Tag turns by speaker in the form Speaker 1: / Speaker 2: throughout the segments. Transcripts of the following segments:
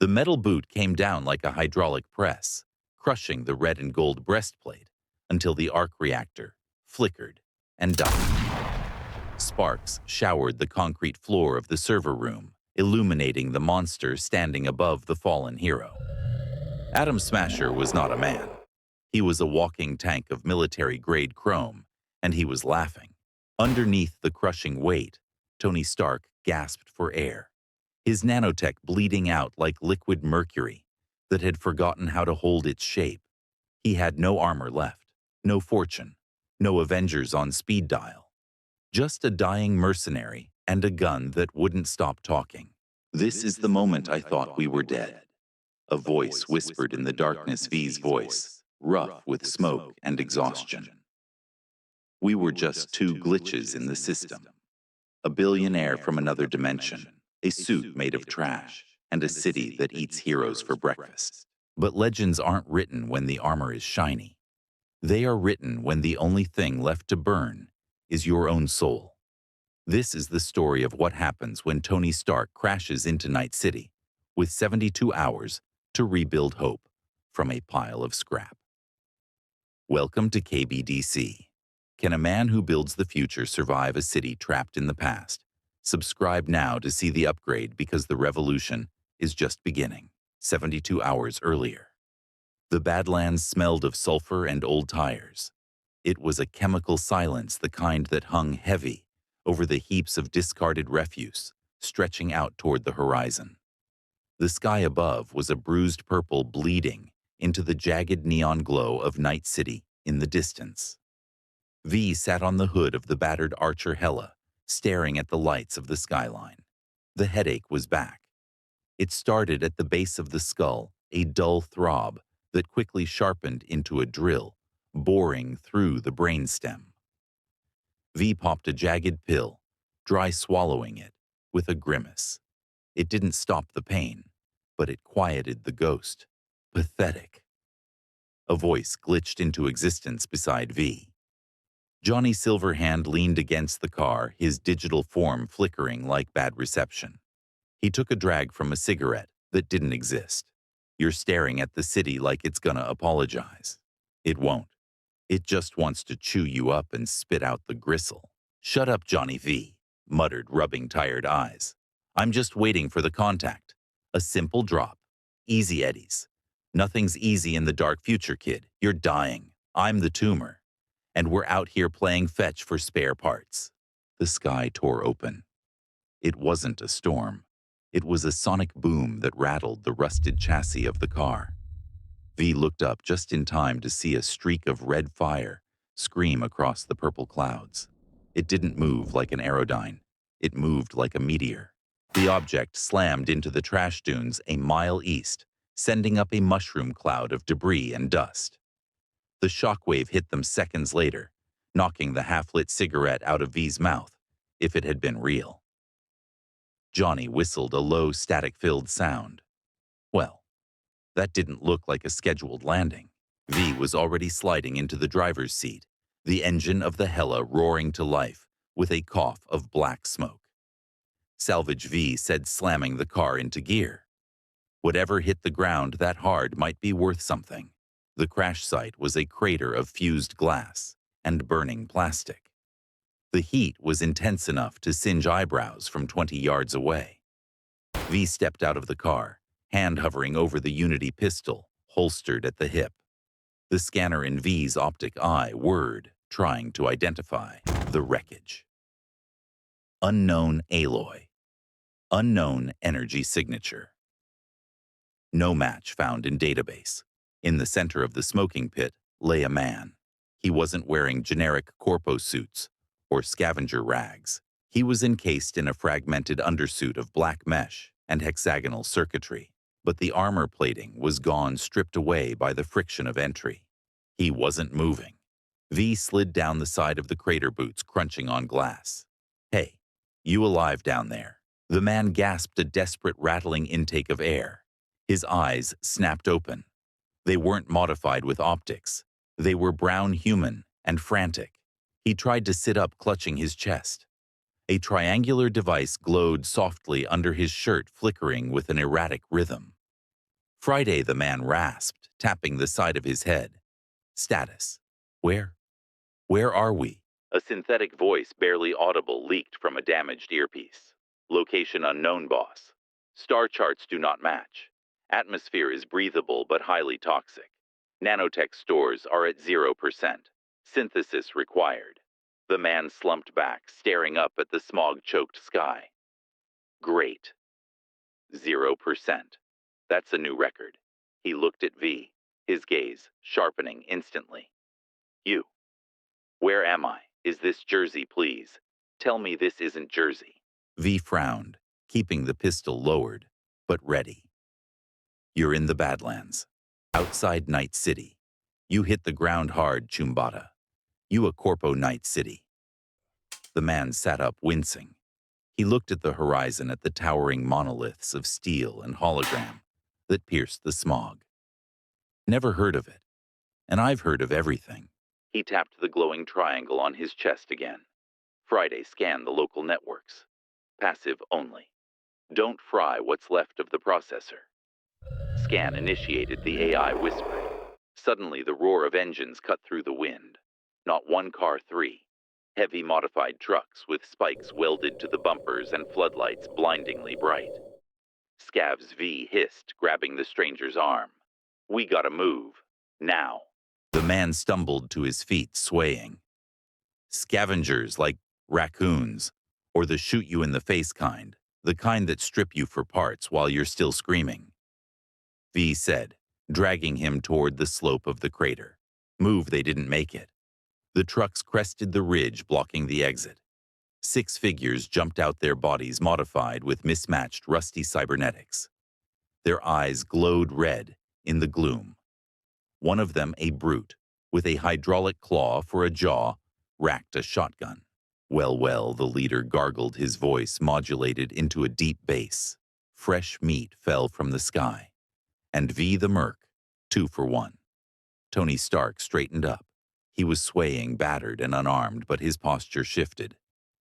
Speaker 1: The metal boot came down like a hydraulic press, crushing the red and gold breastplate until the arc reactor flickered and died. Sparks showered the concrete floor of the server room, illuminating the monster standing above the fallen hero. Atom Smasher was not a man. He was a walking tank of military-grade chrome, and he was laughing. Underneath the crushing weight, Tony Stark gasped for air, his nanotech bleeding out like liquid mercury that had forgotten how to hold its shape. He had no armor left, no fortune, no Avengers on speed dial. Just a dying mercenary and a gun that wouldn't stop talking. "This is the moment I thought we were dead," a voice whispered in the darkness. V's voice, rough with smoke and exhaustion. "We were just two glitches in the system. A billionaire from another dimension, a suit made of trash, and a city that eats heroes for breakfast. But legends aren't written when the armor is shiny. They are written when the only thing left to burn is your own soul." This is the story of what happens when Tony Stark crashes into Night City with 72 hours to rebuild hope from a pile of scrap. Welcome to KBDC. Can a man who builds the future survive a city trapped in the past? Subscribe now to see the upgrade, because the revolution is just beginning. 72 hours earlier. The Badlands smelled of sulfur and old tires. It was a chemical silence, the kind that hung heavy over the heaps of discarded refuse stretching out toward the horizon. The sky above was a bruised purple bleeding into the jagged neon glow of Night City in the distance. V sat on the hood of the battered Archer Hella, staring at the lights of the skyline. The headache was back. It started at the base of the skull, a dull throb that quickly sharpened into a drill, boring through the brainstem. V popped a jagged pill, dry swallowing it, with a grimace. It didn't stop the pain, but it quieted the ghost. Pathetic. A voice glitched into existence beside V. Johnny Silverhand leaned against the car, his digital form flickering like bad reception. He took a drag from a cigarette that didn't exist. "You're staring at the city like it's gonna apologize. It won't. It just wants to chew you up and spit out the gristle." "Shut up, Johnny," V muttered, rubbing tired eyes. "I'm just waiting for the contact. A simple drop. Easy eddies. Nothing's easy in the dark future, kid. You're dying. I'm the tumor. And we're out here playing fetch for spare parts." The sky tore open. It wasn't a storm. It was a sonic boom that rattled the rusted chassis of the car. V looked up just in time to see a streak of red fire scream across the purple clouds. It didn't move like an aerodyne. It moved like a meteor. The object slammed into the trash dunes a mile east, sending up a mushroom cloud of debris and dust. The shockwave hit them seconds later, knocking the half-lit cigarette out of V's mouth, if it had been real. Johnny whistled a low, static-filled sound. Well, that didn't look like a scheduled landing. V was already sliding into the driver's seat, the engine of the Hella roaring to life with a cough of black smoke. "Salvage," V said, slamming the car into gear. Whatever hit the ground that hard might be worth something. The crash site was a crater of fused glass and burning plastic. The heat was intense enough to singe eyebrows from 20 yards away. V stepped out of the car, hand hovering over the Unity pistol, holstered at the hip. The scanner in V's optic eye whirred, trying to identify the wreckage. Unknown alloy. Unknown energy signature. No match found in database. In the center of the smoking pit lay a man. He wasn't wearing generic corpo suits or scavenger rags. He was encased in a fragmented undersuit of black mesh and hexagonal circuitry, but the armor plating was gone, stripped away by the friction of entry. He wasn't moving. V slid down the side of the crater, boots crunching on glass. "Hey, you alive down there?" The man gasped a desperate, rattling intake of air. His eyes snapped open. They weren't modified with optics. They were brown human and frantic. He tried to sit up, clutching his chest. A triangular device glowed softly under his shirt, flickering with an erratic rhythm. Friday, the man rasped, tapping the side of his head. Status. Where? Where are we? A synthetic voice barely audible leaked from a damaged earpiece. Location unknown, boss. Star charts do not match. Atmosphere is breathable but highly toxic. Nanotech stores are at 0%. Synthesis required. The man slumped back, staring up at the smog-choked sky. Great. 0%. That's a new record. He looked at V, his gaze sharpening instantly. You. Where am I? Is this Jersey, please? Tell me this isn't Jersey. V frowned, keeping the pistol lowered, but ready. You're in the Badlands. Outside Night City. You hit the ground hard, Chumbata. You a corpo Night City. The man sat up, wincing. He looked at the horizon, at the towering monoliths of steel and hologram that pierced the smog. Never heard of it, and I've heard of everything. He tapped the glowing triangle on his chest again. Friday scanned the local networks. Passive only. Don't fry what's left of the processor. Scan initiated, the AI whispered. Suddenly the roar of engines cut through the wind. Not one car, three. Heavy modified trucks with spikes welded to the bumpers and floodlights blindingly bright. Scavs V hissed, grabbing the stranger's arm. We gotta move. Now. The man stumbled to his feet, swaying. Scavengers like raccoons, or the shoot-you-in-the-face kind, the kind that strip you for parts while you're still screaming. V said, dragging him toward the slope of the crater. Move, they didn't make it. The trucks crested the ridge, blocking the exit. 6 figures jumped out, their bodies modified with mismatched rusty cybernetics. Their eyes glowed red in the gloom. One of them, a brute, with a hydraulic claw for a jaw, racked a shotgun. Well, the leader gargled, his voice modulated into a deep bass. Fresh meat fell from the sky. And V the merc, 2 for 1. Tony Stark straightened up. He was swaying, battered and unarmed, but his posture shifted.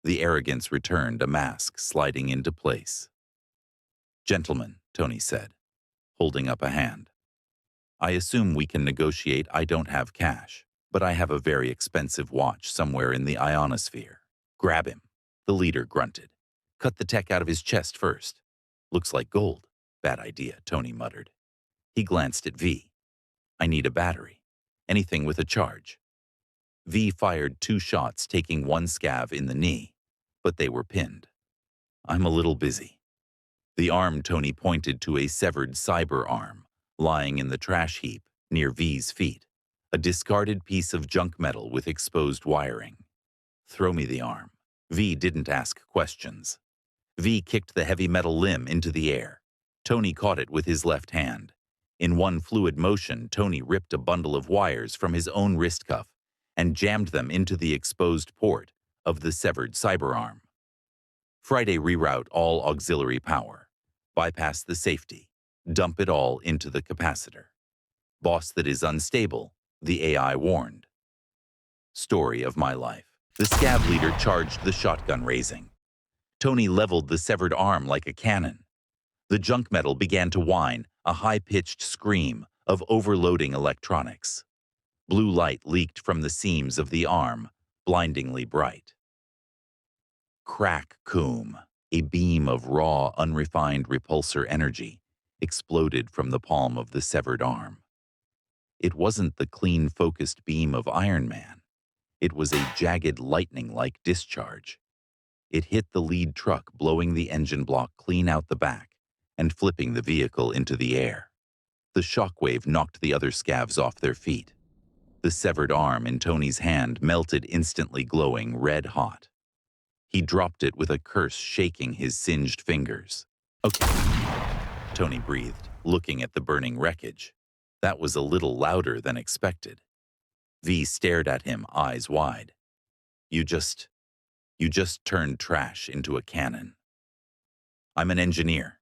Speaker 1: The arrogance returned, a mask sliding into place. Gentlemen, Tony said, holding up a hand. I assume we can negotiate. I don't have cash, but I have a very expensive watch somewhere in the ionosphere. Grab him, the leader grunted. Cut the tech out of his chest first. Looks like gold. Bad idea, Tony muttered. He glanced at V. I need a battery. Anything with a charge. V fired 2 shots, taking one scav in the knee, but they were pinned. I'm a little busy. The arm, Tony pointed to a severed cyber arm, lying in the trash heap near V's feet, a discarded piece of junk metal with exposed wiring. Throw me the arm. V didn't ask questions. V kicked the heavy metal limb into the air. Tony caught it with his left hand. In one fluid motion, Tony ripped a bundle of wires from his own wrist cuff and jammed them into the exposed port of the severed cyberarm. Friday, reroute all auxiliary power. Bypass the safety. Dump it all into the capacitor. Boss, that is unstable, the AI warned. Story of my life. The scav leader charged, the shotgun raising. Tony leveled the severed arm like a cannon. The junk metal began to whine, a high-pitched scream of overloading electronics. Blue light leaked from the seams of the arm, blindingly bright. Crack, coom. A beam of raw, unrefined repulsor energy exploded from the palm of the severed arm. It wasn't the clean, focused beam of Iron Man. It was a jagged, lightning-like discharge. It hit the lead truck, blowing the engine block clean out the back and flipping the vehicle into the air. The shockwave knocked the other scavs off their feet. The severed arm in Tony's hand melted, instantly glowing red hot. He dropped it with a curse, shaking his singed fingers. Okay, Tony breathed, looking at the burning wreckage. That was a little louder than expected. V stared at him, eyes wide. You just turned trash into a cannon. I'm an engineer,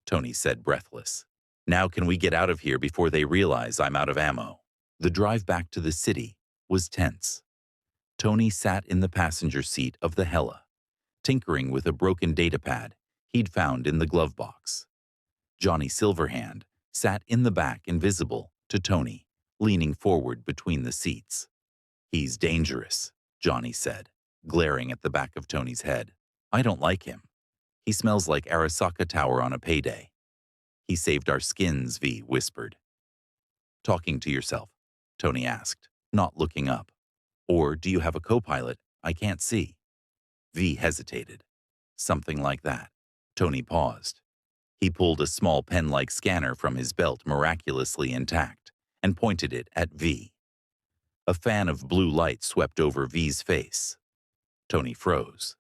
Speaker 1: Tony said, breathless. Now can we get out of here before they realize I'm out of ammo? The drive back to the city was tense. Tony sat in the passenger seat of the Hella, tinkering with a broken datapad he'd found in the glove box. Johnny Silverhand sat in the back, invisible to Tony, leaning forward between the seats. "He's dangerous," Johnny said, glaring at the back of Tony's head. "I don't like him. He smells like Arasaka Tower on a payday." "He saved our skins," V whispered. "Talking to yourself?" Tony asked, not looking up. "Or do you have a co-pilot I can't see?" V hesitated. "Something like that." Tony paused. He pulled a small pen-like scanner from his belt, miraculously intact, and pointed it at V. A fan of blue light swept over V's face. Tony froze.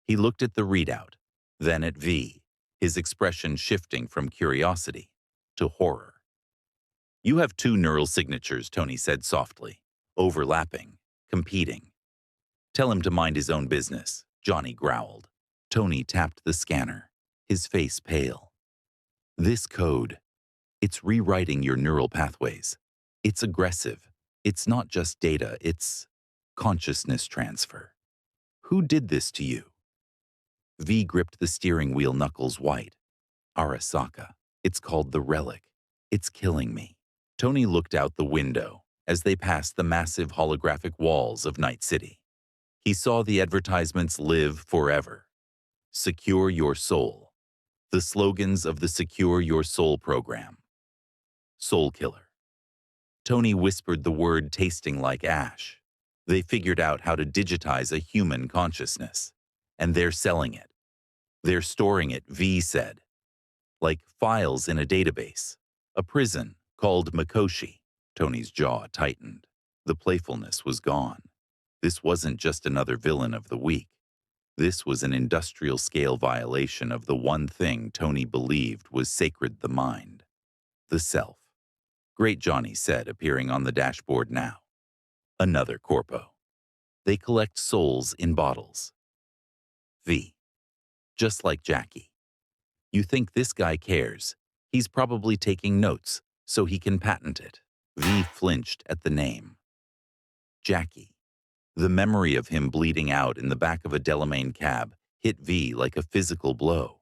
Speaker 1: He looked at the readout, then at V, his expression shifting from curiosity to horror. "You have two neural signatures," Tony said softly, "overlapping, competing." "Tell him to mind his own business," Johnny growled. Tony tapped the scanner, his face pale. "This code, it's rewriting your neural pathways. It's aggressive. It's not just data, it's consciousness transfer. Who did this to you?" V gripped the steering wheel, knuckles white. "Arasaka. It's called the Relic. It's killing me." Tony looked out the window as they passed the massive holographic walls of Night City. He saw the advertisements live forever. "Secure your soul." The slogans of the Secure Your Soul program. "Soul Killer." Tony whispered the word, tasting like ash. They figured out how to digitize a human consciousness, and they're selling it. "They're storing it," V said. "Like files in a database. A prison called Mikoshi." Tony's jaw tightened. The playfulness was gone. This wasn't just another villain of the week. This was an industrial-scale violation of the one thing Tony believed was sacred: the mind. The self. "Great," Johnny said, appearing on the dashboard now. "Another corpo. They collect souls in bottles." V. "Just like Jackie. You think this guy cares? He's probably taking notes so he can patent it." V flinched at the name. Jackie. The memory of him bleeding out in the back of a Delamain cab hit V like a physical blow.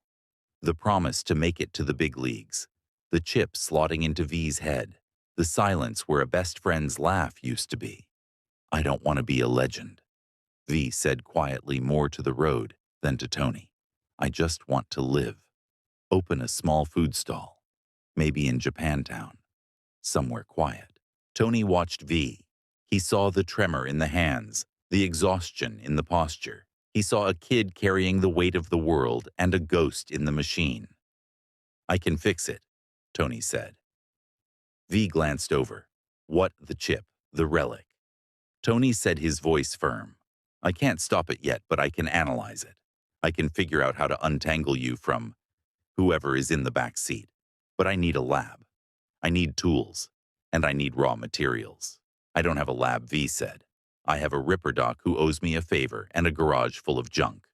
Speaker 1: The promise to make it to the big leagues. The chip slotting into V's head. The silence where a best friend's laugh used to be. "I don't want to be a legend," V said quietly, more to the road than to Tony. "I just want to live. Open a small food stall. Maybe in Japantown. Somewhere quiet." Tony watched V. He saw the tremor in the hands, the exhaustion in the posture. He saw a kid carrying the weight of the world and a ghost in the machine. "I can fix it," Tony said. V glanced over. "What, the chip, the relic?" Tony said, his voice firm. "I can't stop it yet, but I can analyze it. I can figure out how to untangle you from whoever is in the back seat. But I need a lab. I need tools. And I need raw materials." "I don't have a lab," V said. "I have a ripper doc who owes me a favor and a garage full of junk."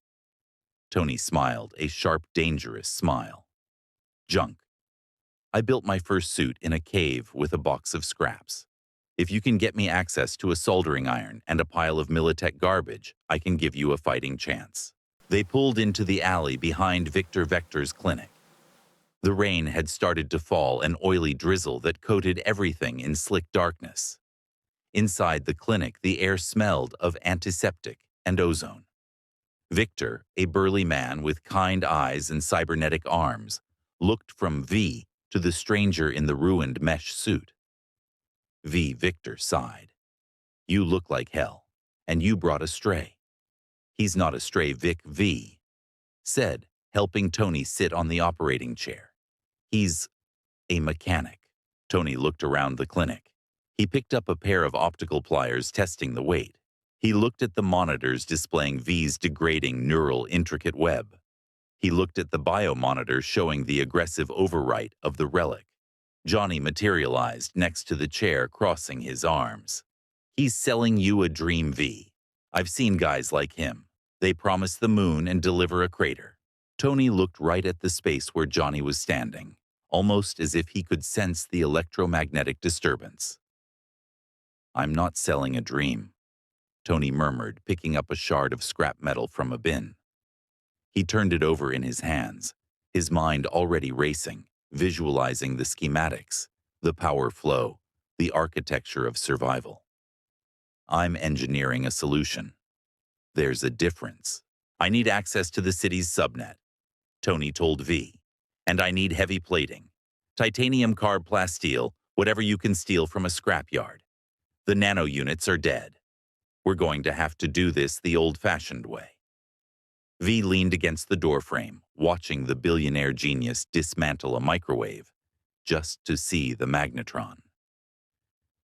Speaker 1: Tony smiled, a sharp, dangerous smile. "Junk. I built my first suit in a cave with a box of scraps. If you can get me access to a soldering iron and a pile of Militech garbage, I can give you a fighting chance." They pulled into the alley behind Victor Vector's clinic. The rain had started to fall, an oily drizzle that coated everything in slick darkness. Inside the clinic, the air smelled of antiseptic and ozone. Victor, a burly man with kind eyes and cybernetic arms, looked from V to the stranger in the ruined mesh suit. Victor sighed. "You look like hell, and you brought a stray." "He's not a stray," V said, helping Tony sit on the operating chair. "He's a mechanic." Tony looked around the clinic. He picked up a pair of optical pliers, testing the weight. He looked at the monitors displaying V's degrading neural intricate web. He looked at the biomonitor showing the aggressive overwrite of the relic. Johnny materialized next to the chair, crossing his arms. "He's selling you a dream, V. I've seen guys like him. They promise the moon and deliver a crater." Tony looked right at the space where Johnny was standing, almost as if he could sense the electromagnetic disturbance. "I'm not selling a dream," Tony murmured, picking up a shard of scrap metal from a bin. He turned it over in his hands, his mind already racing, visualizing the schematics, the power flow, the architecture of survival. I'm engineering a solution. There's a difference. I need access to the city's subnet, Tony told V. And I need heavy plating. Titanium carb plasteel, whatever you can steal from a scrapyard. The nano units are dead. We're going to have to do this the old-fashioned way. V leaned against the doorframe, watching the billionaire genius dismantle a microwave, just to see the magnetron.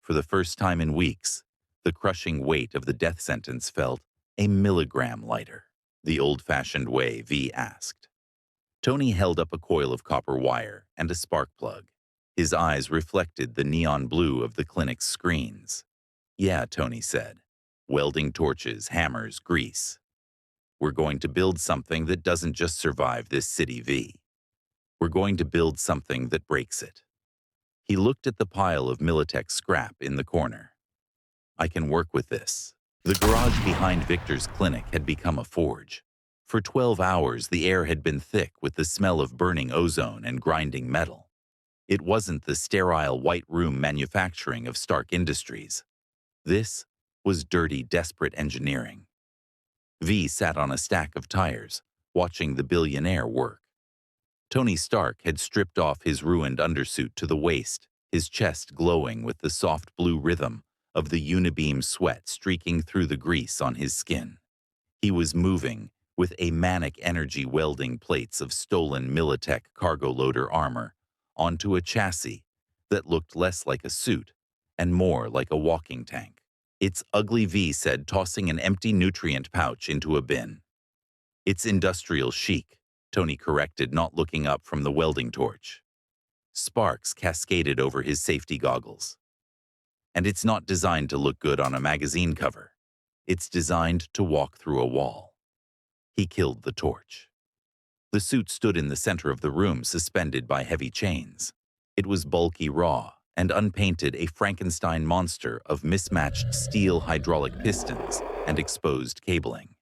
Speaker 1: For the first time in weeks, the crushing weight of the death sentence felt a milligram lighter. The old-fashioned way, V asked. Tony held up a coil of copper wire and a spark plug. His eyes reflected the neon blue of the clinic's screens. Yeah, Tony said. Welding torches, hammers, grease. We're going to build something that doesn't just survive this city, V. We're going to build something that breaks it. He looked at the pile of Militech scrap in the corner. I can work with this. The garage behind Victor's clinic had become a forge. For 12 hours, the air had been thick with the smell of burning ozone and grinding metal. It wasn't the sterile white room manufacturing of Stark Industries. This was dirty, desperate engineering. V sat on a stack of tires, watching the billionaire work. Tony Stark had stripped off his ruined undersuit to the waist, his chest glowing with the soft blue rhythm of the unibeam sweat streaking through the grease on his skin. He was moving with a manic energy welding plates of stolen Militech cargo loader armor onto a chassis that looked less like a suit and more like a walking tank. It's ugly, V said, tossing an empty nutrient pouch into a bin. It's industrial chic, Tony corrected, not looking up from the welding torch. Sparks cascaded over his safety goggles. And it's not designed to look good on a magazine cover. It's designed to walk through a wall. He killed the torch. The suit stood in the center of the room, suspended by heavy chains. It was bulky, raw, and unpainted, a Frankenstein monster of mismatched steel hydraulic pistons and exposed cabling.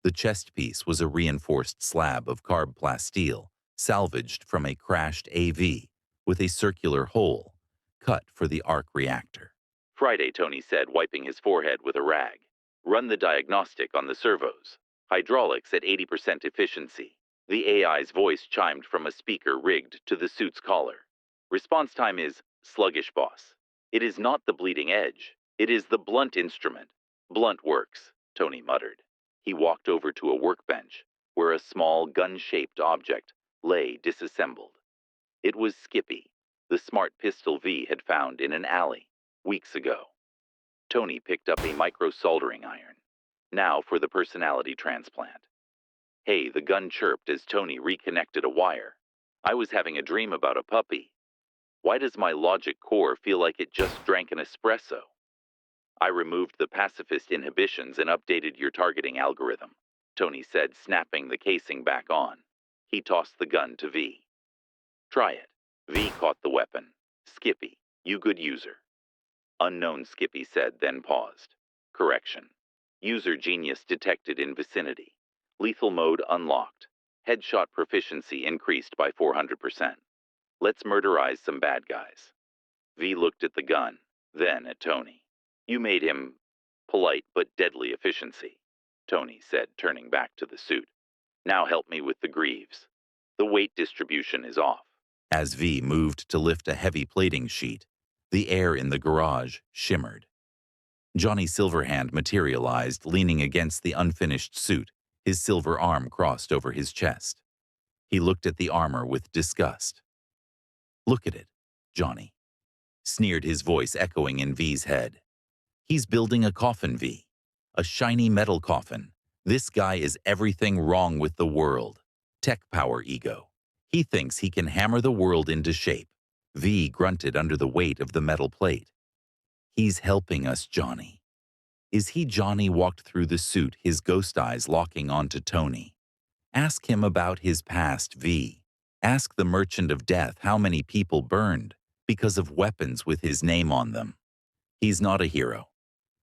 Speaker 1: The chest piece was a reinforced slab of carb plasteel, salvaged from a crashed AV, with a circular hole cut for the arc reactor. Friday, Tony said, wiping his forehead with a rag. Run the diagnostic on the servos. Hydraulics at 80% efficiency. The AI's voice chimed from a speaker rigged to the suit's collar. Response time is sluggish, boss. It is not the bleeding edge. It is the blunt instrument. Blunt works, Tony muttered. He walked over to a workbench where a small gun-shaped object lay disassembled. It was Skippy, the smart pistol V had found in an alley weeks ago. Tony picked up a micro-soldering iron. Now for the personality transplant. Hey, the gun chirped as Tony reconnected a wire. I was having a dream about a puppy. Why does my logic core feel like it just drank an espresso? I removed the pacifist inhibitions and updated your targeting algorithm, Tony said, snapping the casing back on. He tossed the gun to V. Try it. V caught the weapon. Skippy, you good user. Unknown, Skippy said, then paused. Correction. User genius detected in vicinity. Lethal mode unlocked. Headshot proficiency increased by 400%. Let's murderize some bad guys. V looked at the gun, then at Tony. You made him polite but deadly efficiency, Tony said, turning back to the suit. Now help me with the greaves. The weight distribution is off. As V moved to lift a heavy plating sheet, the air in the garage shimmered. Johnny Silverhand materialized, leaning against the unfinished suit, his silver arm crossed over his chest. He looked at the armor with disgust. Look at it, Johnny, sneered, his voice echoing in V's head. He's building a coffin, V. A shiny metal coffin. This guy is everything wrong with the world. Tech power ego. He thinks he can hammer the world into shape. V grunted under the weight of the metal plate. He's helping us, Johnny. Is he? Johnny walked through the suit, his ghost eyes locking onto Tony. Ask him about his past, V. Ask the Merchant of Death how many people burned because of weapons with his name on them. He's not a hero.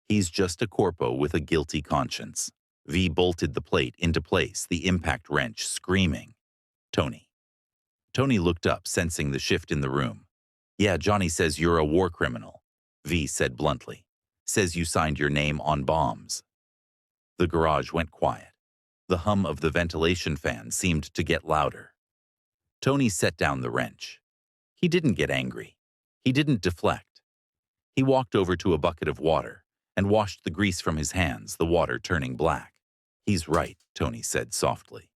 Speaker 1: He's just a corpo with a guilty conscience. V bolted the plate into place, the impact wrench screaming. Tony. Tony looked up, sensing the shift in the room. Yeah, Johnny says you're a war criminal, V said bluntly. Says you signed your name on bombs. The garage went quiet. The hum of the ventilation fan seemed to get louder. Tony set down the wrench. He didn't get angry. He didn't deflect. He walked over to a bucket of water and washed the grease from his hands, the water turning black. He's right, Tony said softly.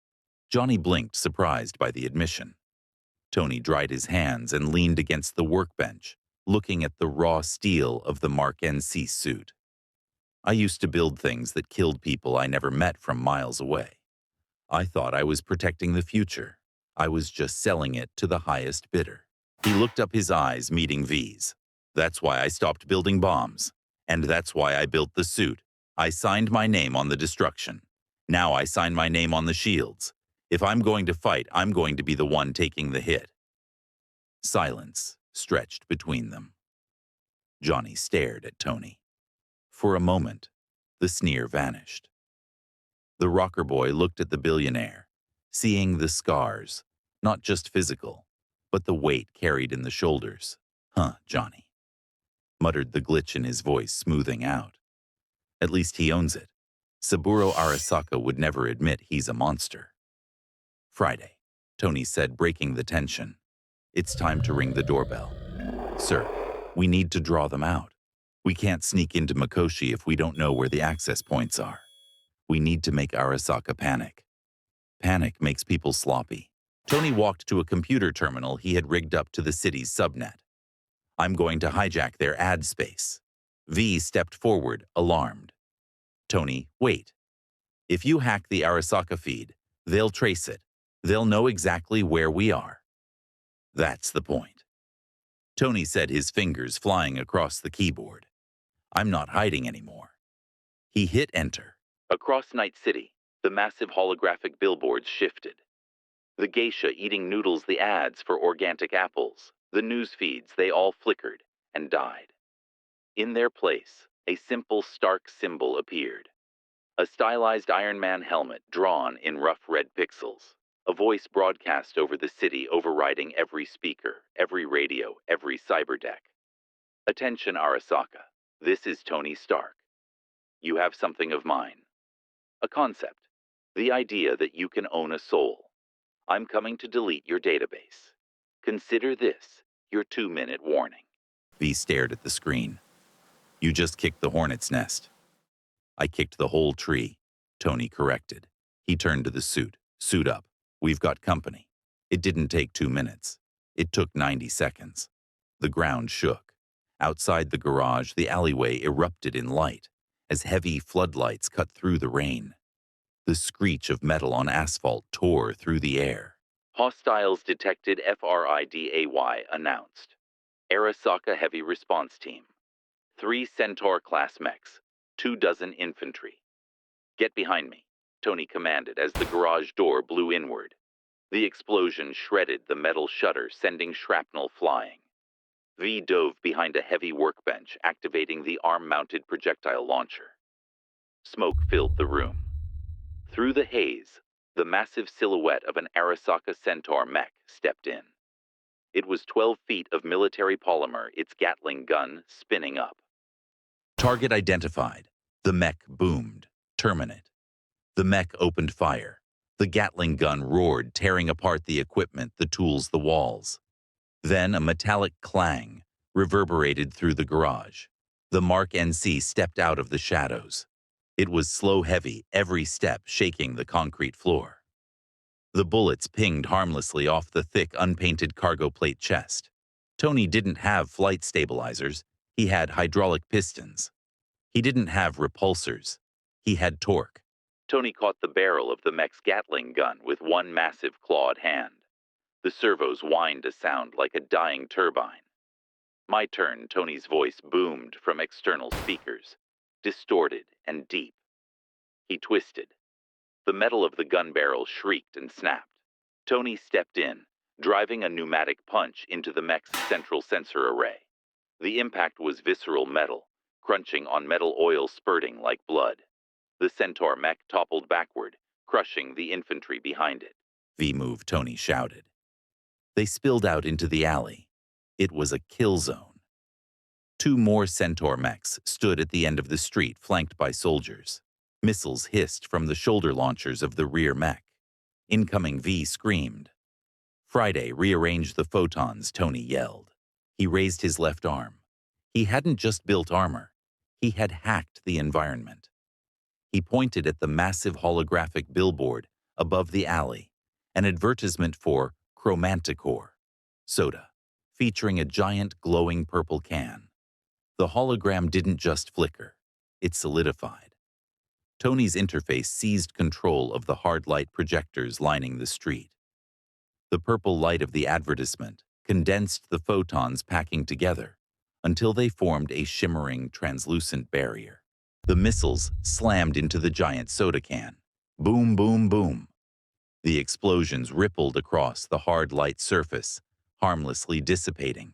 Speaker 1: Johnny blinked, surprised by the admission. Tony dried his hands and leaned against the workbench, looking at the raw steel of the Mark NC suit. I used to build things that killed people I never met from miles away. I thought I was protecting the future. I was just selling it to the highest bidder. He looked up, his eyes meeting V's. That's why I stopped building bombs. And that's why I built the suit. I signed my name on the destruction. Now I sign my name on the shields. If I'm going to fight, I'm going to be the one taking the hit. Silence stretched between them. Johnny stared at Tony. For a moment, the sneer vanished. The rocker boy looked at the billionaire, seeing the scars, not just physical, but the weight carried in the shoulders. Huh, Johnny, muttered the glitch in his voice, smoothing out. At least he owns it. Saburo Arasaka would never admit he's a monster. Friday, Tony said, breaking the tension. It's time to ring the doorbell. Sir, we need to draw them out. We can't sneak into Mikoshi if we don't know where the access points are. We need to make Arasaka panic. Panic makes people sloppy. Tony walked to a computer terminal he had rigged up to the city's subnet. I'm going to hijack their ad space. V stepped forward, alarmed. Tony, wait. If you hack the Arasaka feed, they'll trace it. They'll know exactly where we are. That's the point. Tony said, his fingers flying across the keyboard. I'm not hiding anymore. He hit enter. Across Night City, the massive holographic billboards shifted. The geisha eating noodles, the ads for organic apples, the news feeds, they all flickered and died. In their place, a simple, stark symbol appeared. A stylized Iron Man helmet drawn in rough red pixels. A voice broadcast over the city, overriding every speaker, every radio, every cyberdeck. Attention, Arasaka. This is Tony Stark. You have something of mine. A concept. The idea that you can own a soul. I'm coming to delete your database. Consider this your 2-minute warning. V stared at the screen. You just kicked the hornet's nest. I kicked the whole tree, Tony corrected. He turned to the suit. Suit up. We've got company. It didn't take 2 minutes. It took 90 seconds. The ground shook. Outside the garage, the alleyway erupted in light as heavy floodlights cut through the rain. The screech of metal on asphalt tore through the air. Hostiles detected, FRIDAY announced. Arasaka Heavy Response Team. 3 Centaur-class mechs, 24 infantry. Get behind me, Tony commanded as the garage door blew inward. The explosion shredded the metal shutter, sending shrapnel flying. V dove behind a heavy workbench, activating the arm-mounted projectile launcher. Smoke filled the room. Through the haze, the massive silhouette of an Arasaka Centaur mech stepped in. It was 12 feet of military polymer, its Gatling gun spinning up. Target identified. The mech boomed. Terminate. The mech opened fire. The Gatling gun roared, tearing apart the equipment, the tools, the walls. Then a metallic clang reverberated through the garage. The Mark NC stepped out of the shadows. It was slow, heavy, every step shaking the concrete floor. The bullets pinged harmlessly off the thick, unpainted cargo plate chest. Tony didn't have flight stabilizers. He had hydraulic pistons. He didn't have repulsors. He had torque. Tony caught the barrel of the mech's Gatling gun with one massive clawed hand. The servos whined a sound like a dying turbine. My turn, Tony's voice boomed from external speakers, distorted and deep. He twisted. The metal of the gun barrel shrieked and snapped. Tony stepped in, driving a pneumatic punch into the mech's central sensor array. The impact was visceral metal, crunching on metal oil spurting like blood. The Centaur mech toppled backward, crushing the infantry behind it. V move, Tony shouted. They spilled out into the alley. It was a kill zone. Two more Centaur mechs stood at the end of the street, flanked by soldiers. Missiles hissed from the shoulder launchers of the rear mech. Incoming V screamed. Friday rearranged the photons, Tony yelled. He raised his left arm. He hadn't just built armor. He had hacked the environment. He pointed at the massive holographic billboard above the alley, an advertisement for Chromanticore soda, featuring a giant glowing purple can. The hologram didn't just flicker, it solidified. Tony's interface seized control of the hard light projectors lining the street. The purple light of the advertisement condensed the photons packing together until they formed a shimmering, translucent barrier. The missiles slammed into the giant soda can. Boom, boom, boom. The explosions rippled across the hard light surface, harmlessly dissipating.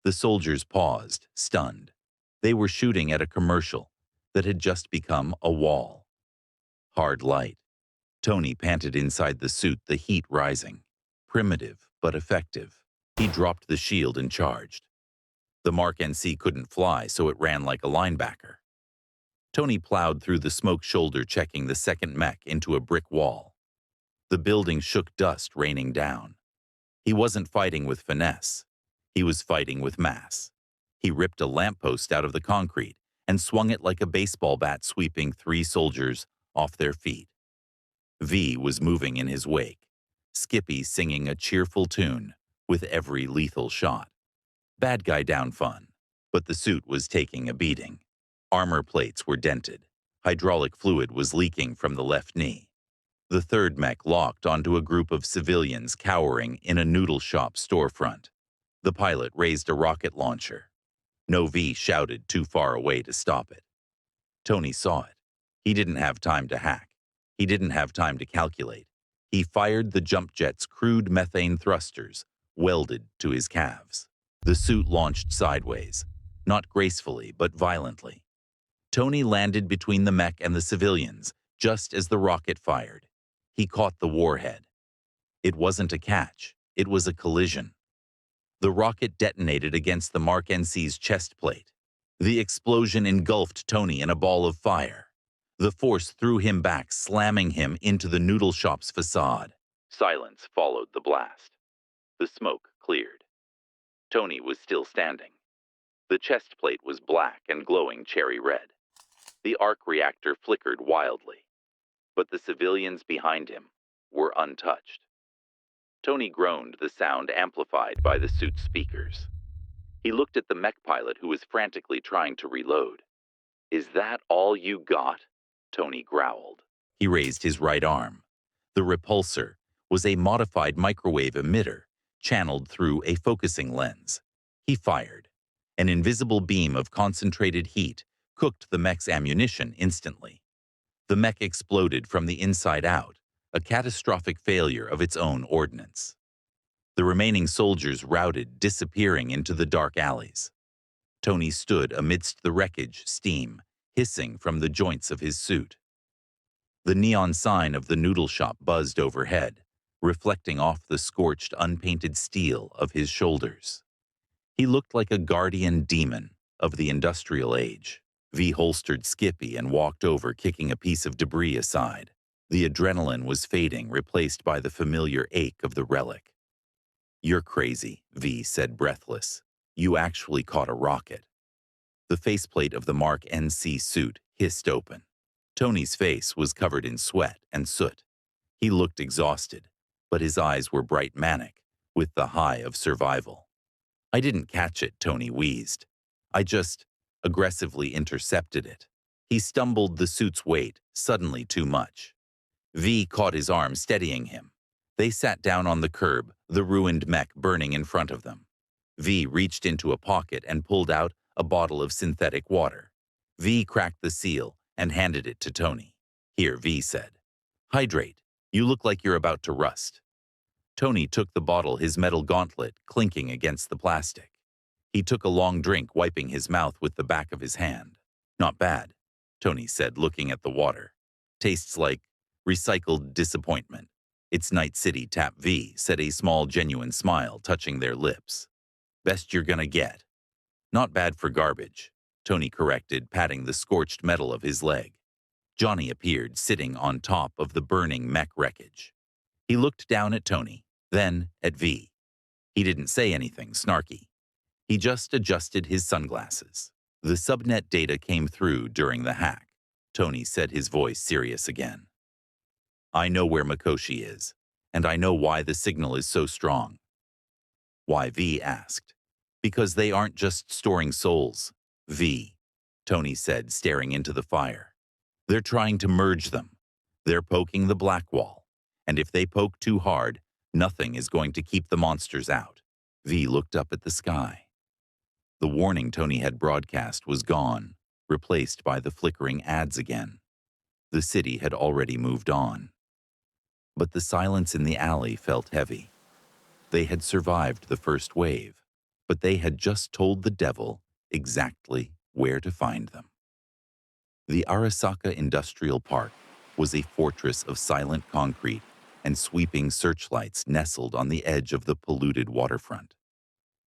Speaker 1: The soldiers paused, stunned. They were shooting at a commercial that had just become a wall. Hard light. Tony panted inside the suit, the heat rising. Primitive, but effective. He dropped the shield and charged. The Mark NC couldn't fly, so it ran like a linebacker. Tony plowed through the smoke shoulder, checking the second mech into a brick wall. The building shook, dust raining down. He wasn't fighting with finesse. He was fighting with mass. He ripped a lamppost out of the concrete and swung it like a baseball bat, sweeping 3 soldiers off their feet. V was moving in his wake, Skippy singing a cheerful tune with every lethal shot. Bad guy down fun, but the suit was taking a beating. Armor plates were dented. Hydraulic fluid was leaking from the left knee. The third mech locked onto a group of civilians cowering in a noodle shop storefront. The pilot raised a rocket launcher. No V shouted too far away to stop it. Tony saw it. He didn't have time to hack. He didn't have time to calculate. He fired the jump jet's crude methane thrusters, welded to his calves. The suit launched sideways, not gracefully but violently. Tony landed between the mech and the civilians just as the rocket fired. He caught the warhead. It wasn't a catch, it was a collision. The rocket detonated against the Mark NC's chest plate. The explosion engulfed Tony in a ball of fire. The force threw him back, slamming him into the noodle shop's facade. Silence followed the blast. The smoke cleared. Tony was still standing. The chest plate was black and glowing cherry red. The arc reactor flickered wildly. But the civilians behind him were untouched. Tony groaned, the sound amplified by the suit's speakers. He looked at the mech pilot, who was frantically trying to reload. "Is that all you got?" Tony growled. He raised his right arm. The repulsor was a modified microwave emitter channeled through a focusing lens. He fired. An invisible beam of concentrated heat cooked the mech's ammunition instantly. The mech exploded from the inside out, a catastrophic failure of its own ordnance. The remaining soldiers routed, disappearing into the dark alleys. Tony stood amidst the wreckage, steam hissing from the joints of his suit. The neon sign of the noodle shop buzzed overhead, reflecting off the scorched, unpainted steel of his shoulders. He looked like a guardian demon of the industrial age. V holstered Skippy and walked over, kicking a piece of debris aside. The adrenaline was fading, replaced by the familiar ache of the relic. "You're crazy," V said, breathless. "You actually caught a rocket." The faceplate of the Mark NC suit hissed open. Tony's face was covered in sweat and soot. He looked exhausted, but his eyes were bright, manic, with the high of survival. "I didn't catch it," Tony wheezed. "I just aggressively intercepted it." He stumbled, the suit's weight suddenly too much. V caught his arm, steadying him. They sat down on the curb, the ruined mech burning in front of them. V reached into a pocket and pulled out a bottle of synthetic water. V cracked the seal and handed it to Tony. "Here," V said. "Hydrate. You look like you're about to rust." Tony took the bottle, his metal gauntlet clinking against the plastic. He took a long drink, wiping his mouth with the back of his hand. "Not bad," Tony said, looking at the water. "Tastes like recycled disappointment." It's Night City, Tap V, said a small, genuine smile, touching their lips. Best you're gonna get. Not bad for garbage, Tony corrected, patting the scorched metal of his leg. Johnny appeared, sitting on top of the burning mech wreckage. He looked down at Tony, then at V. He didn't say anything snarky. He just adjusted his sunglasses. The subnet data came through during the hack, Tony said, his voice serious again. I know where Mikoshi is, and I know why the signal is so strong. Why? V asked. Because they aren't just storing souls, V, Tony said, staring into the fire. They're trying to merge them. They're poking the Blackwall, and if they poke too hard, nothing is going to keep the monsters out. V looked up at the sky. The warning Tony had broadcast was gone, replaced by the flickering ads again. The city had already moved on. But the silence in the alley felt heavy. They had survived the first wave, but they had just told the devil exactly where to find them. The Arasaka Industrial Park was a fortress of silent concrete and sweeping searchlights nestled on the edge of the polluted waterfront.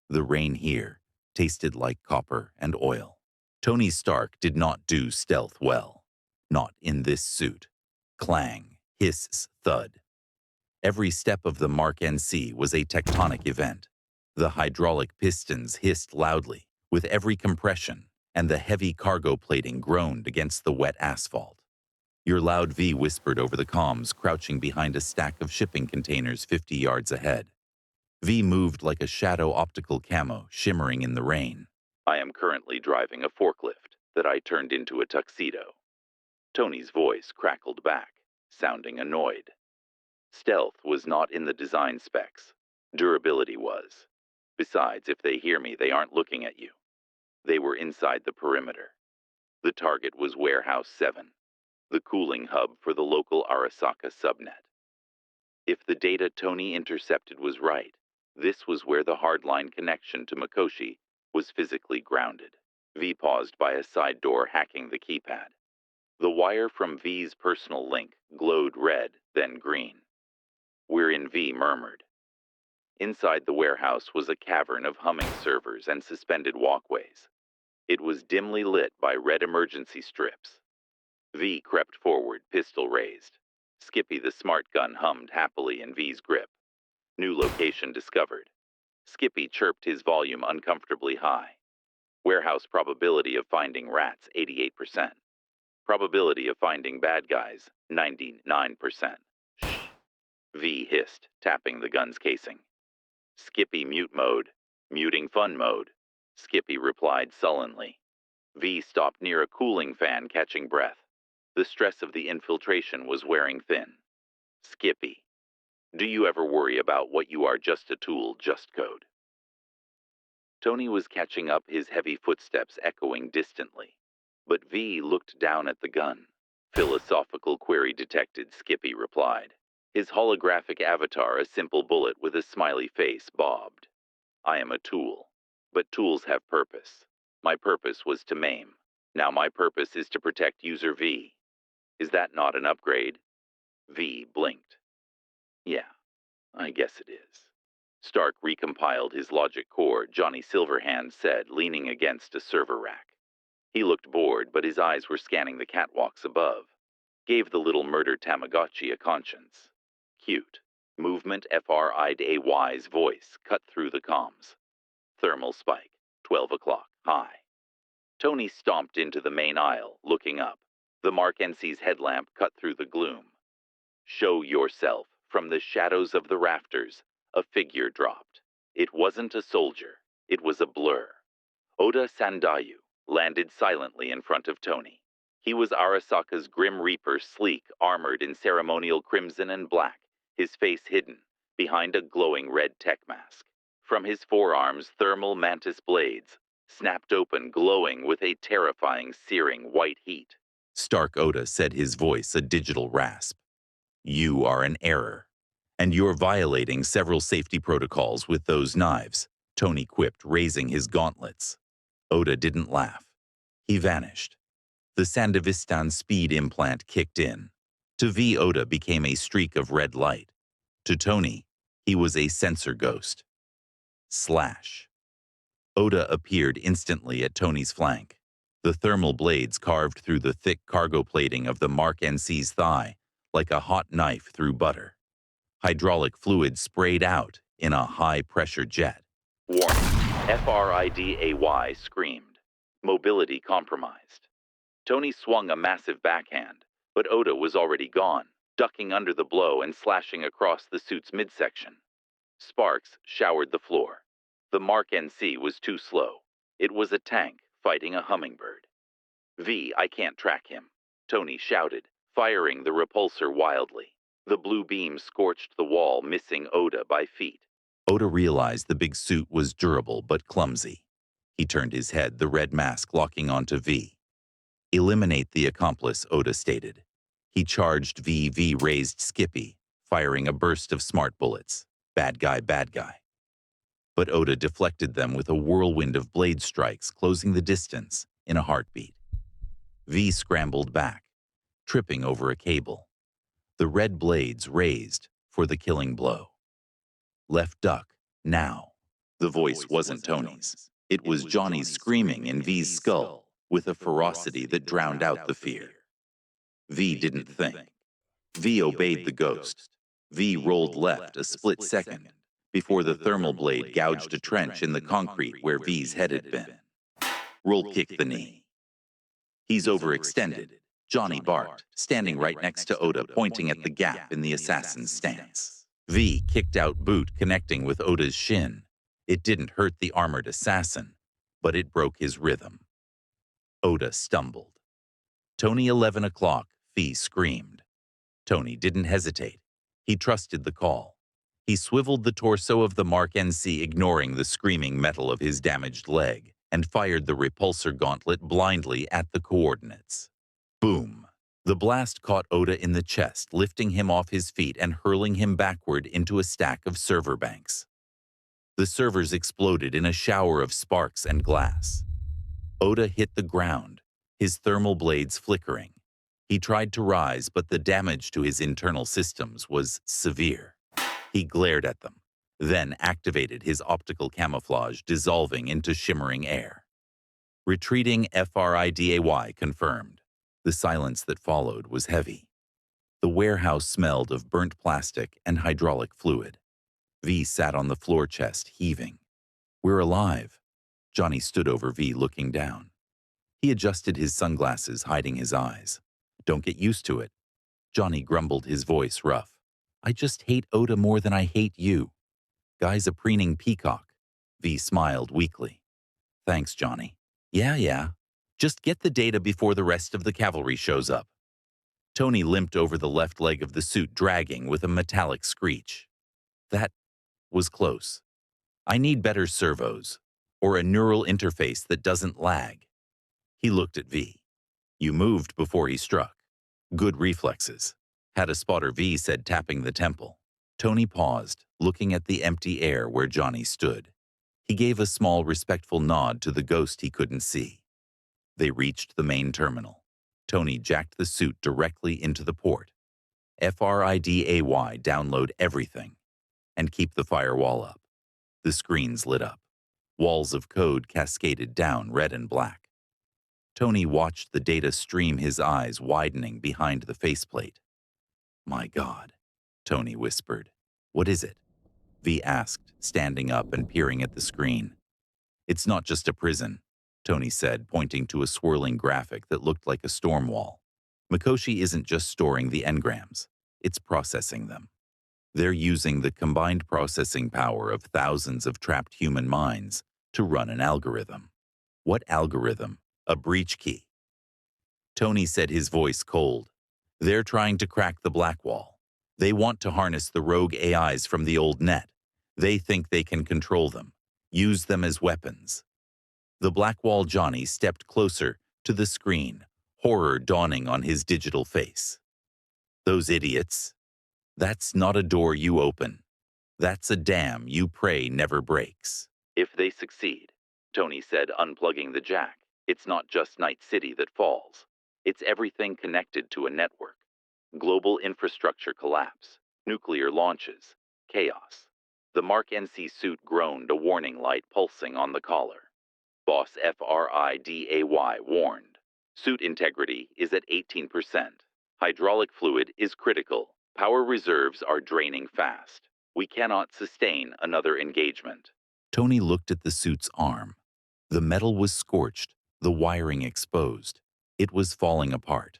Speaker 1: The rain here tasted like copper and oil. Tony Stark did not do stealth well. Not in this suit. Clang, hiss, thud. Every step of the Mark NC was a tectonic event. The hydraulic pistons hissed loudly with every compression, and the heavy cargo plating groaned against the wet asphalt. Your loud V whispered over the comms, crouching behind a stack of shipping containers 50 yards ahead. V moved like a shadow optical camo shimmering in the rain. I am currently driving a forklift that I turned into a tuxedo. Tony's voice crackled back, sounding annoyed. Stealth was not in the design specs. Durability was. Besides, if they hear me, they aren't looking at you. They were inside the perimeter. The target was Warehouse 7, the cooling hub for the local Arasaka subnet. If the data Tony intercepted was right, this was where the hardline connection to Mikoshi was physically grounded. V paused by a side door, hacking the keypad. The wire from V's personal link glowed red, then green. We're in, V murmured. Inside the warehouse was a cavern of humming servers and suspended walkways. It was dimly lit by red emergency strips. V crept forward, pistol raised. Skippy the smart gun hummed happily in V's grip. New location discovered. Skippy chirped, his volume uncomfortably high. Warehouse probability of finding rats, 88%. Probability of finding bad guys, 99%. Shh. V hissed, tapping the gun's casing. Skippy mute mode. Muting fun mode. Skippy replied sullenly. V stopped near a cooling fan, catching breath. The stress of the infiltration was wearing thin. Skippy, do you ever worry about what you are? Just a tool, just code. Tony was catching up, his heavy footsteps echoing distantly. But V looked down at the gun. Philosophical query detected, Skippy replied. His holographic avatar, a simple bullet with a smiley face, bobbed. I am a tool, but tools have purpose. My purpose was to maim. Now my purpose is to protect user V. Is that not an upgrade? V blinked. Yeah, I guess it is. Stark recompiled his logic core, Johnny Silverhand said, leaning against a server rack. He looked bored, but his eyes were scanning the catwalks above. Gave the little murder Tamagotchi a conscience. Cute. Movement FRIDAY's voice cut through the comms. Thermal spike, 12 o'clock, high. Tony stomped into the main aisle, looking up. The Mark NC's headlamp cut through the gloom. Show yourself. From the shadows of the rafters, a figure dropped. It wasn't a soldier. It was a blur. Oda Sandayu landed silently in front of Tony. He was Arasaka's Grim Reaper, sleek, armored in ceremonial crimson and black, his face hidden behind a glowing red tech mask. From his forearms, thermal mantis blades snapped open, glowing with a terrifying, searing white heat. Stark Oda said, his voice a digital rasp. You are an error, and you're violating several safety protocols with those knives, Tony quipped, raising his gauntlets. Oda didn't laugh. He vanished. The Sandavistan speed implant kicked in. To V, Oda became a streak of red light, To Tony, he was a sensor ghost. Slash. Oda appeared instantly at Tony's flank. The thermal blades carved through the thick cargo plating of the Mark NC's thigh like a hot knife through butter. Hydraulic fluid sprayed out in a high-pressure jet. Warning. FRIDAY screamed. Mobility compromised. Tony swung a massive backhand, but Oda was already gone, ducking under the blow and slashing across the suit's midsection. Sparks showered the floor. The Mark NC was too slow. It was a tank fighting a hummingbird. I can't track him," Tony shouted, firing the repulsor wildly. The blue beam scorched the wall, missing Oda by feet. Oda realized the big suit was durable but clumsy. He turned his head, the red mask locking onto V. "Eliminate the accomplice," Oda stated. He charged V raised Skippy, firing a burst of smart bullets. Bad guy, bad guy. But Oda deflected them with a whirlwind of blade strikes, closing the distance in a heartbeat. V scrambled back, tripping over a cable. The red blades raised for the killing blow. Left duck, now. The voice wasn't Tony's. It was Johnny's screaming in V's skull with a ferocity that drowned out the fear. V didn't think. V obeyed the ghost. V rolled left a split second before the thermal blade gouged a trench in the concrete where V's head had been. Roll kicked the knee. "He's overextended," Johnny barked, standing right next to Oda, pointing at the gap in the assassin's stance. V kicked out boot, connecting with Oda's shin. It didn't hurt the armored assassin, but it broke his rhythm. Oda stumbled. "Tony, 11 o'clock, V screamed. Tony didn't hesitate. He trusted the call. He swiveled the torso of the Mark NC, ignoring the screaming metal of his damaged leg, and fired the repulsor gauntlet blindly at the coordinates. Boom! The blast caught Oda in the chest, lifting him off his feet and hurling him backward into a stack of server banks. The servers exploded in a shower of sparks and glass. Oda hit the ground, his thermal blades flickering. He tried to rise, but the damage to his internal systems was severe. He glared at them, then activated his optical camouflage, dissolving into shimmering air. Retreating FRIDAY confirmed. The silence that followed was heavy. The warehouse smelled of burnt plastic and hydraulic fluid. V sat on the floor chest, heaving. "We're alive." Johnny stood over V, looking down. He adjusted his sunglasses, hiding his eyes. "Don't get used to it." Johnny grumbled, his voice rough. "I just hate Oda more than I hate you. Guy's a preening peacock." V smiled weakly. "Thanks, Johnny." Yeah. Just get the data before the rest of the cavalry shows up." Tony limped over the left leg of the suit, dragging with a metallic screech. "That was close. I need better servos, or a neural interface that doesn't lag." He looked at V. "You moved before he struck. Good reflexes." "Had a spotter," V said, tapping the temple. Tony paused, looking at the empty air where Johnny stood. He gave a small, respectful nod to the ghost he couldn't see. They reached the main terminal. Tony jacked the suit directly into the port. FRIDAY, download everything, and keep the firewall up. The screens lit up. Walls of code cascaded down, red and black. Tony watched the data stream, his eyes widening behind the faceplate. "My God," Tony whispered. "What is it?" V asked, standing up and peering at the screen. "It's not just a prison," Tony said, pointing to a swirling graphic that looked like a storm wall. "Mikoshi isn't just storing the engrams, it's processing them. They're using the combined processing power of thousands of trapped human minds to run an algorithm." "What algorithm?" "A breach key." Tony said, his voice cold. "They're trying to crack the Blackwall. They want to harness the rogue AIs from the old net. They think they can control them, use them as weapons." The Blackwall Johnny stepped closer to the screen, horror dawning on his digital face. "Those idiots. That's not a door you open. That's a dam you pray never breaks." "If they succeed," Tony said, unplugging the jack, "it's not just Night City that falls. It's everything connected to a network. Global infrastructure collapse. Nuclear launches. Chaos. The Mark NC suit groaned, a warning light pulsing on the collar. Boss FRIDAY warned. Suit integrity is at 18%. Hydraulic fluid is critical. Power reserves are draining fast. We cannot sustain another engagement. Tony looked at the suit's arm. The metal was scorched, the wiring exposed. It was falling apart.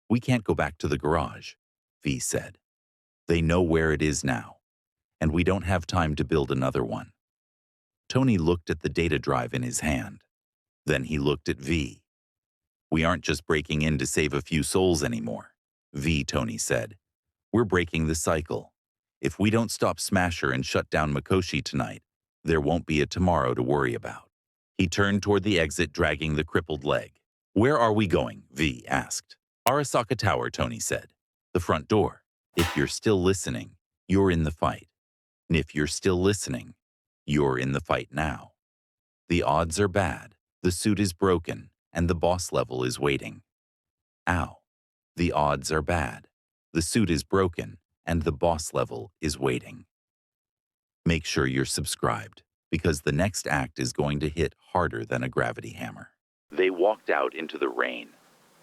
Speaker 1: We can't go back to the garage, V said. They know where it is now, and we don't have time to build another one. Tony looked at the data drive in his hand. Then he looked at V. We aren't just breaking in to save a few souls anymore, Tony said. We're breaking the cycle. If we don't stop Smasher and shut down Mikoshi tonight, there won't be a tomorrow to worry about. He turned toward the exit, dragging the crippled leg. Where are we going? V asked. Arasaka Tower, Tony said. The front door. If you're still listening, you're in the fight. And if you're still listening, you're in the fight now. The odds are bad. The suit is broken, and the boss level is waiting. Ow. The odds are bad. The suit is broken, and the boss level is waiting. Make sure you're subscribed, because the next act is going to hit harder than a gravity hammer. They walked out into the rain.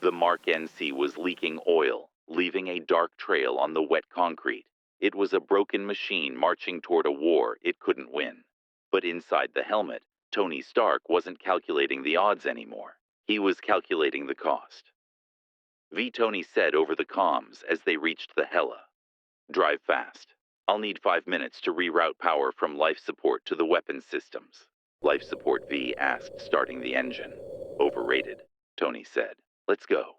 Speaker 1: The Mark NC was leaking oil, leaving a dark trail on the wet concrete. It was a broken machine marching toward a war it couldn't win. But inside the helmet, Tony Stark wasn't calculating the odds anymore. He was calculating the cost. Tony said over the comms as they reached the Hella. Drive fast. I'll need 5 minutes to reroute power from life support to the weapons systems. Life support, V asked, starting the engine. Overrated, Tony said. Let's go.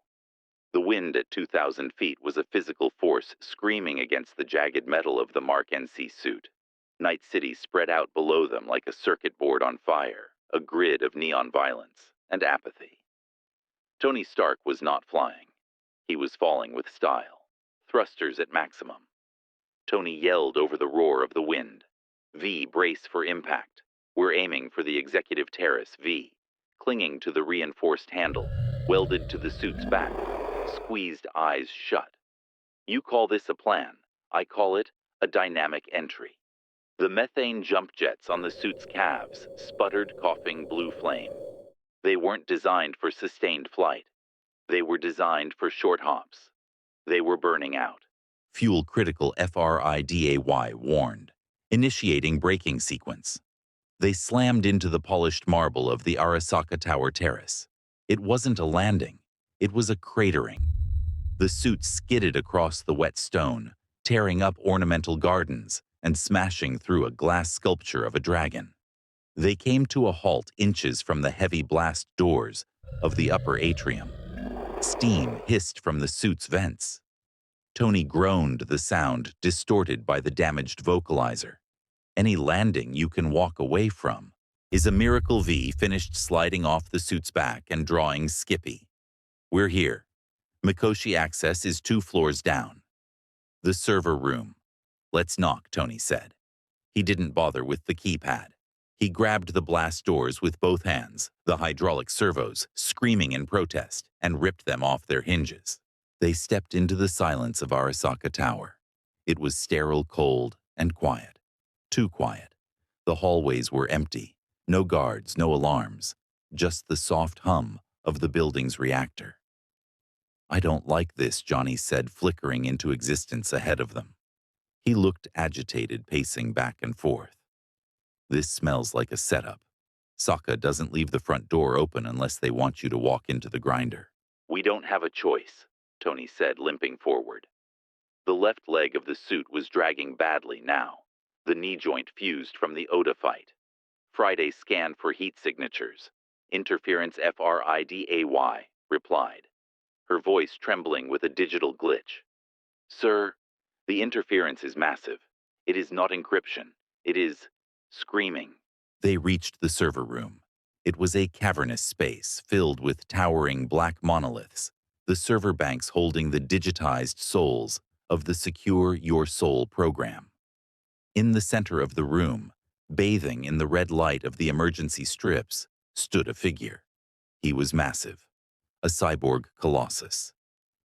Speaker 1: The wind at 2,000 feet was a physical force screaming against the jagged metal of the Mark NC suit. Night City spread out below them like a circuit board on fire, a grid of neon violence and apathy. Tony Stark was not flying. He was falling with style, thrusters at maximum. Tony yelled over the roar of the wind. V, brace for impact. We're aiming for the executive terrace, V, clinging to the reinforced handle, welded to the suit's back, squeezed eyes shut. You call this a plan. I call it a dynamic entry. The methane jump jets on the suit's calves sputtered, coughing blue flame. They weren't designed for sustained flight. They were designed for short hops. They were burning out. Fuel critical, FRIDAY warned, initiating braking sequence. They slammed into the polished marble of the Arasaka Tower terrace. It wasn't a landing. It was a cratering. The suit skidded across the wet stone, tearing up ornamental gardens and smashing through a glass sculpture of a dragon. They came to a halt inches from the heavy blast doors of the upper atrium. Steam hissed from the suit's vents. Tony groaned, the sound distorted by the damaged vocalizer. Any landing you can walk away from is a miracle. V finished sliding off the suit's back and drawing Skippy. We're here. Mikoshi access is 2 floors down. The server room. Let's knock, Tony said. He didn't bother with the keypad. He grabbed the blast doors with both hands, the hydraulic servos screaming in protest, and ripped them off their hinges. They stepped into the silence of Arasaka Tower. It was sterile, cold, and quiet. Too quiet. The hallways were empty. No guards, no alarms. Just the soft hum of the building's reactor. I don't like this, Johnny said, flickering into existence ahead of them. He looked agitated, pacing back and forth. This smells like a setup. Saka doesn't leave the front door open unless they want you to walk into the grinder. We don't have a choice, Tony said, limping forward. The left leg of the suit was dragging badly now. The knee joint fused from the Oda fight. Friday scanned for heat signatures. Interference FRIDAY, replied, her voice trembling with a digital glitch. Sir, the interference is massive. It is not encryption. It is screaming. They reached the server room. It was a cavernous space filled with towering black monoliths, the server banks holding the digitized souls of the Secure Your Soul program. In the center of the room, bathing in the red light of the emergency strips, stood a figure. He was massive, a cyborg colossus.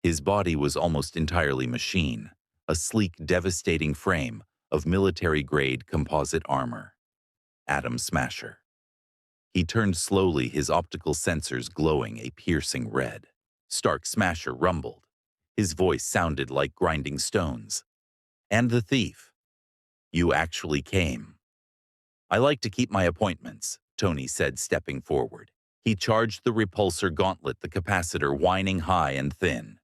Speaker 1: His body was almost entirely machine, a sleek, devastating frame of military-grade composite armor. Atom Smasher. He turned slowly, his optical sensors glowing a piercing red. Stark Smasher rumbled. His voice sounded like grinding stones. And the thief. You actually came. I like to keep my appointments, Tony said, stepping forward. He charged the repulsor gauntlet, the capacitor whining high and thin.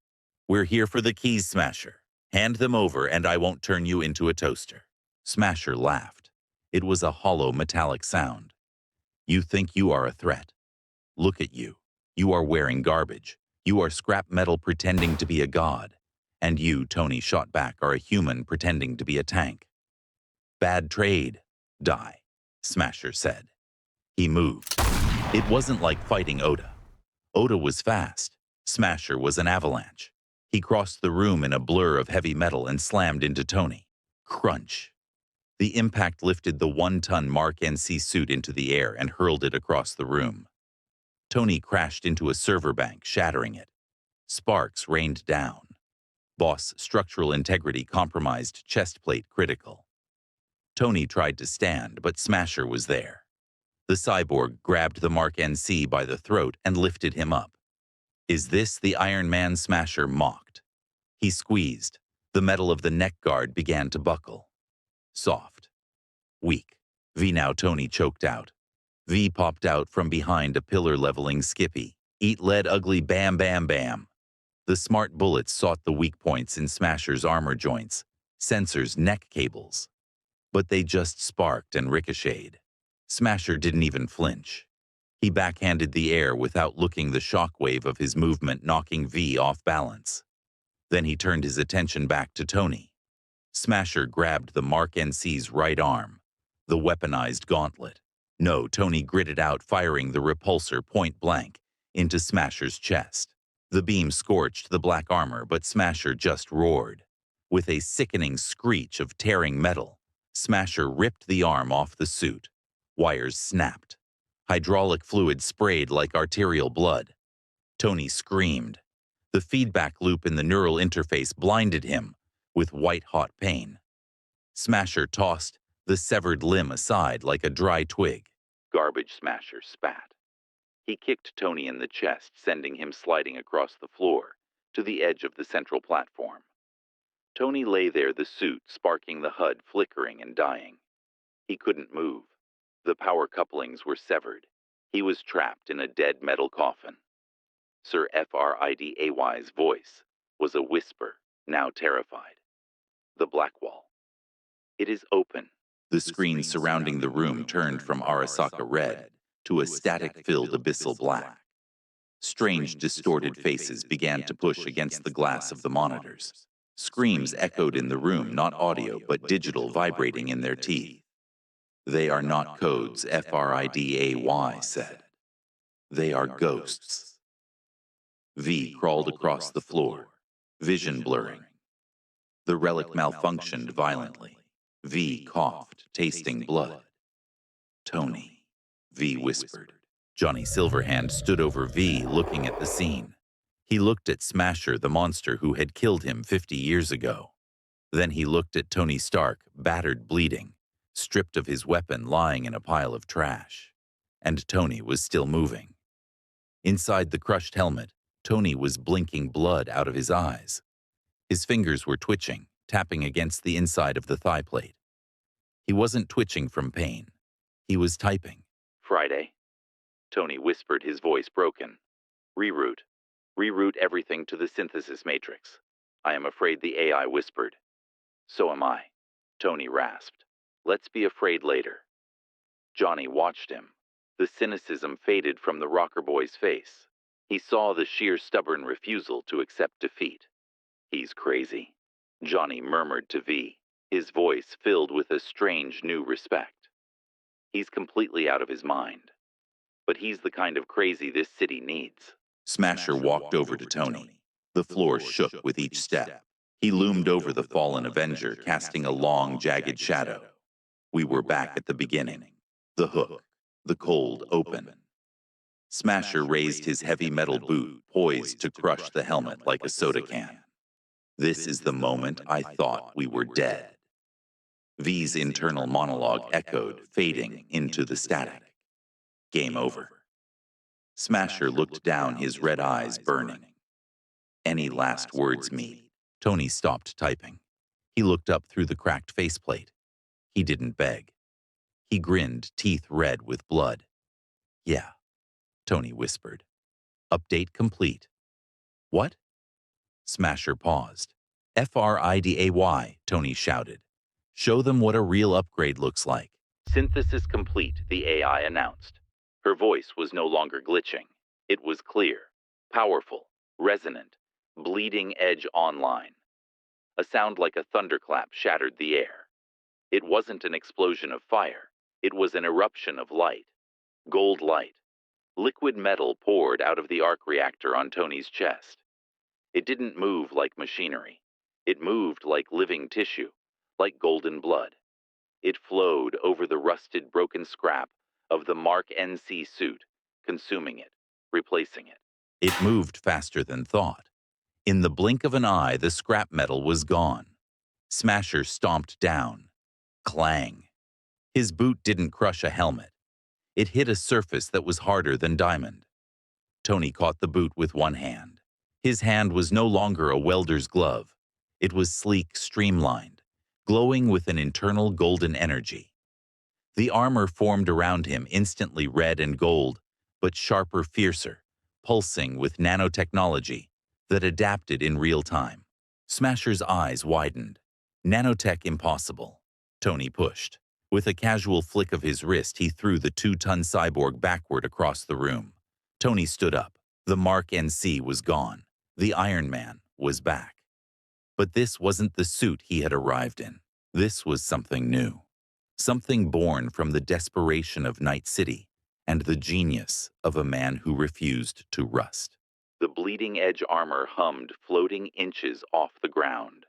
Speaker 1: We're here for the keys, Smasher. Hand them over and I won't turn you into a toaster. Smasher laughed. It was a hollow metallic sound. You think you are a threat? Look at you. You are wearing garbage. You are scrap metal pretending to be a god. And you, Tony shot back, are a human pretending to be a tank. Bad trade. Die, Smasher said. He moved. It wasn't like fighting Oda. Oda was fast. Smasher was an avalanche. He crossed the room in a blur of heavy metal and slammed into Tony. Crunch. The impact lifted the 1-ton Mark NC suit into the air and hurled it across the room. Tony crashed into a server bank, shattering it. Sparks rained down. Boss structural integrity compromised, chest plate critical. Tony tried to stand, but Smasher was there. The cyborg grabbed the Mark NC by the throat and lifted him up. Is this the Iron Man? Smasher mocked. He squeezed. The metal of the neck guard began to buckle. Soft. Weak. V now, Tony choked out. V popped out from behind a pillar, leveling Skippy. Eat lead, ugly, bam, bam, bam. The smart bullets sought the weak points in Smasher's armor joints, sensors, neck cables. But they just sparked and ricocheted. Smasher didn't even flinch. He backhanded the air without looking, the shockwave of his movement knocking V off balance. Then he turned his attention back to Tony. Smasher grabbed the Mark NC's right arm, the weaponized gauntlet. No, Tony gritted out, firing the repulsor point blank into Smasher's chest. The beam scorched the black armor, but Smasher just roared. With a sickening screech of tearing metal, Smasher ripped the arm off the suit. Wires snapped. Hydraulic fluid sprayed like arterial blood. Tony screamed. The feedback loop in the neural interface blinded him with white-hot pain. Smasher tossed the severed limb aside like a dry twig. Garbage, Smasher spat. He kicked Tony in the chest, sending him sliding across the floor to the edge of the central platform. Tony lay there, the suit sparking, the HUD flickering and dying. He couldn't move. The power couplings were severed. He was trapped in a dead metal coffin. Sir Friday's voice was a whisper, now terrified. The Blackwall. It is open. The screen surrounding the room turned from Arasaka red to a static-filled abyssal black. Strange, distorted faces began to push against the glass of the monitors. Screams echoed in the room, not audio, but digital, vibrating in their teeth. They are not codes, Friday said. They are ghosts. V crawled across the floor, vision blurring. The relic malfunctioned violently. V coughed, tasting blood. Tony, V whispered. Johnny Silverhand stood over V, looking at the scene. He looked at Smasher, the monster who had killed him 50 years ago. Then he looked at Tony Stark, battered, bleeding, stripped of his weapon, lying in a pile of trash. And Tony was still moving. Inside the crushed helmet, Tony was blinking blood out of his eyes. His fingers were twitching, tapping against the inside of the thigh plate. He wasn't twitching from pain. He was typing. Friday. Tony whispered, his voice broken. Reroute. Reroute everything to the synthesis matrix. I am afraid, the AI whispered. So am I. Tony rasped. Let's be afraid later. Johnny watched him. The cynicism faded from the rocker boy's face. He saw the sheer stubborn refusal to accept defeat. He's crazy, Johnny murmured to V, his voice filled with a strange new respect. He's completely out of his mind. But he's the kind of crazy this city needs. Smasher walked over to Tony. The floor shook with each step. He loomed over the fallen Avenger, casting a long, jagged shadow. We were back at the beginning. The hook, the cold open. Smasher raised his heavy metal boot, poised to crush the helmet like a soda can. This is the moment I thought we were dead. V's internal monologue echoed, fading into the static. Game over. Smasher looked down, his red eyes burning. Any last words, me? Tony stopped typing. He looked up through the cracked faceplate. He didn't beg. He grinned, teeth red with blood. Yeah, Tony whispered. Update complete. What? Smasher paused. FRIDAY, Tony shouted. Show them what a real upgrade looks like. Synthesis complete, the AI announced. Her voice was no longer glitching. It was clear, powerful, resonant, bleeding edge online. A sound like a thunderclap shattered the air. It wasn't an explosion of fire. It was an eruption of light. Gold light. Liquid metal poured out of the arc reactor on Tony's chest. It didn't move like machinery. It moved like living tissue, like golden blood. It flowed over the rusted, broken scrap of the Mark NC suit, consuming it, replacing it. It moved faster than thought. In the blink of an eye, the scrap metal was gone. Smasher stomped down. Clang. His boot didn't crush a helmet. It hit a surface that was harder than diamond. Tony caught the boot with one hand. His hand was no longer a welder's glove. It was sleek, streamlined, glowing with an internal golden energy. The armor formed around him, instantly red and gold, but sharper, fiercer, pulsing with nanotechnology that adapted in real time. Smasher's eyes widened. Nanotech impossible. Tony pushed. With a casual flick of his wrist, he threw the 2-ton cyborg backward across the room. Tony stood up. The Mark NC was gone. The Iron Man was back. But this wasn't the suit he had arrived in. This was something new. Something born from the desperation of Night City and the genius of a man who refused to rust. The bleeding edge armor hummed, floating inches off the ground.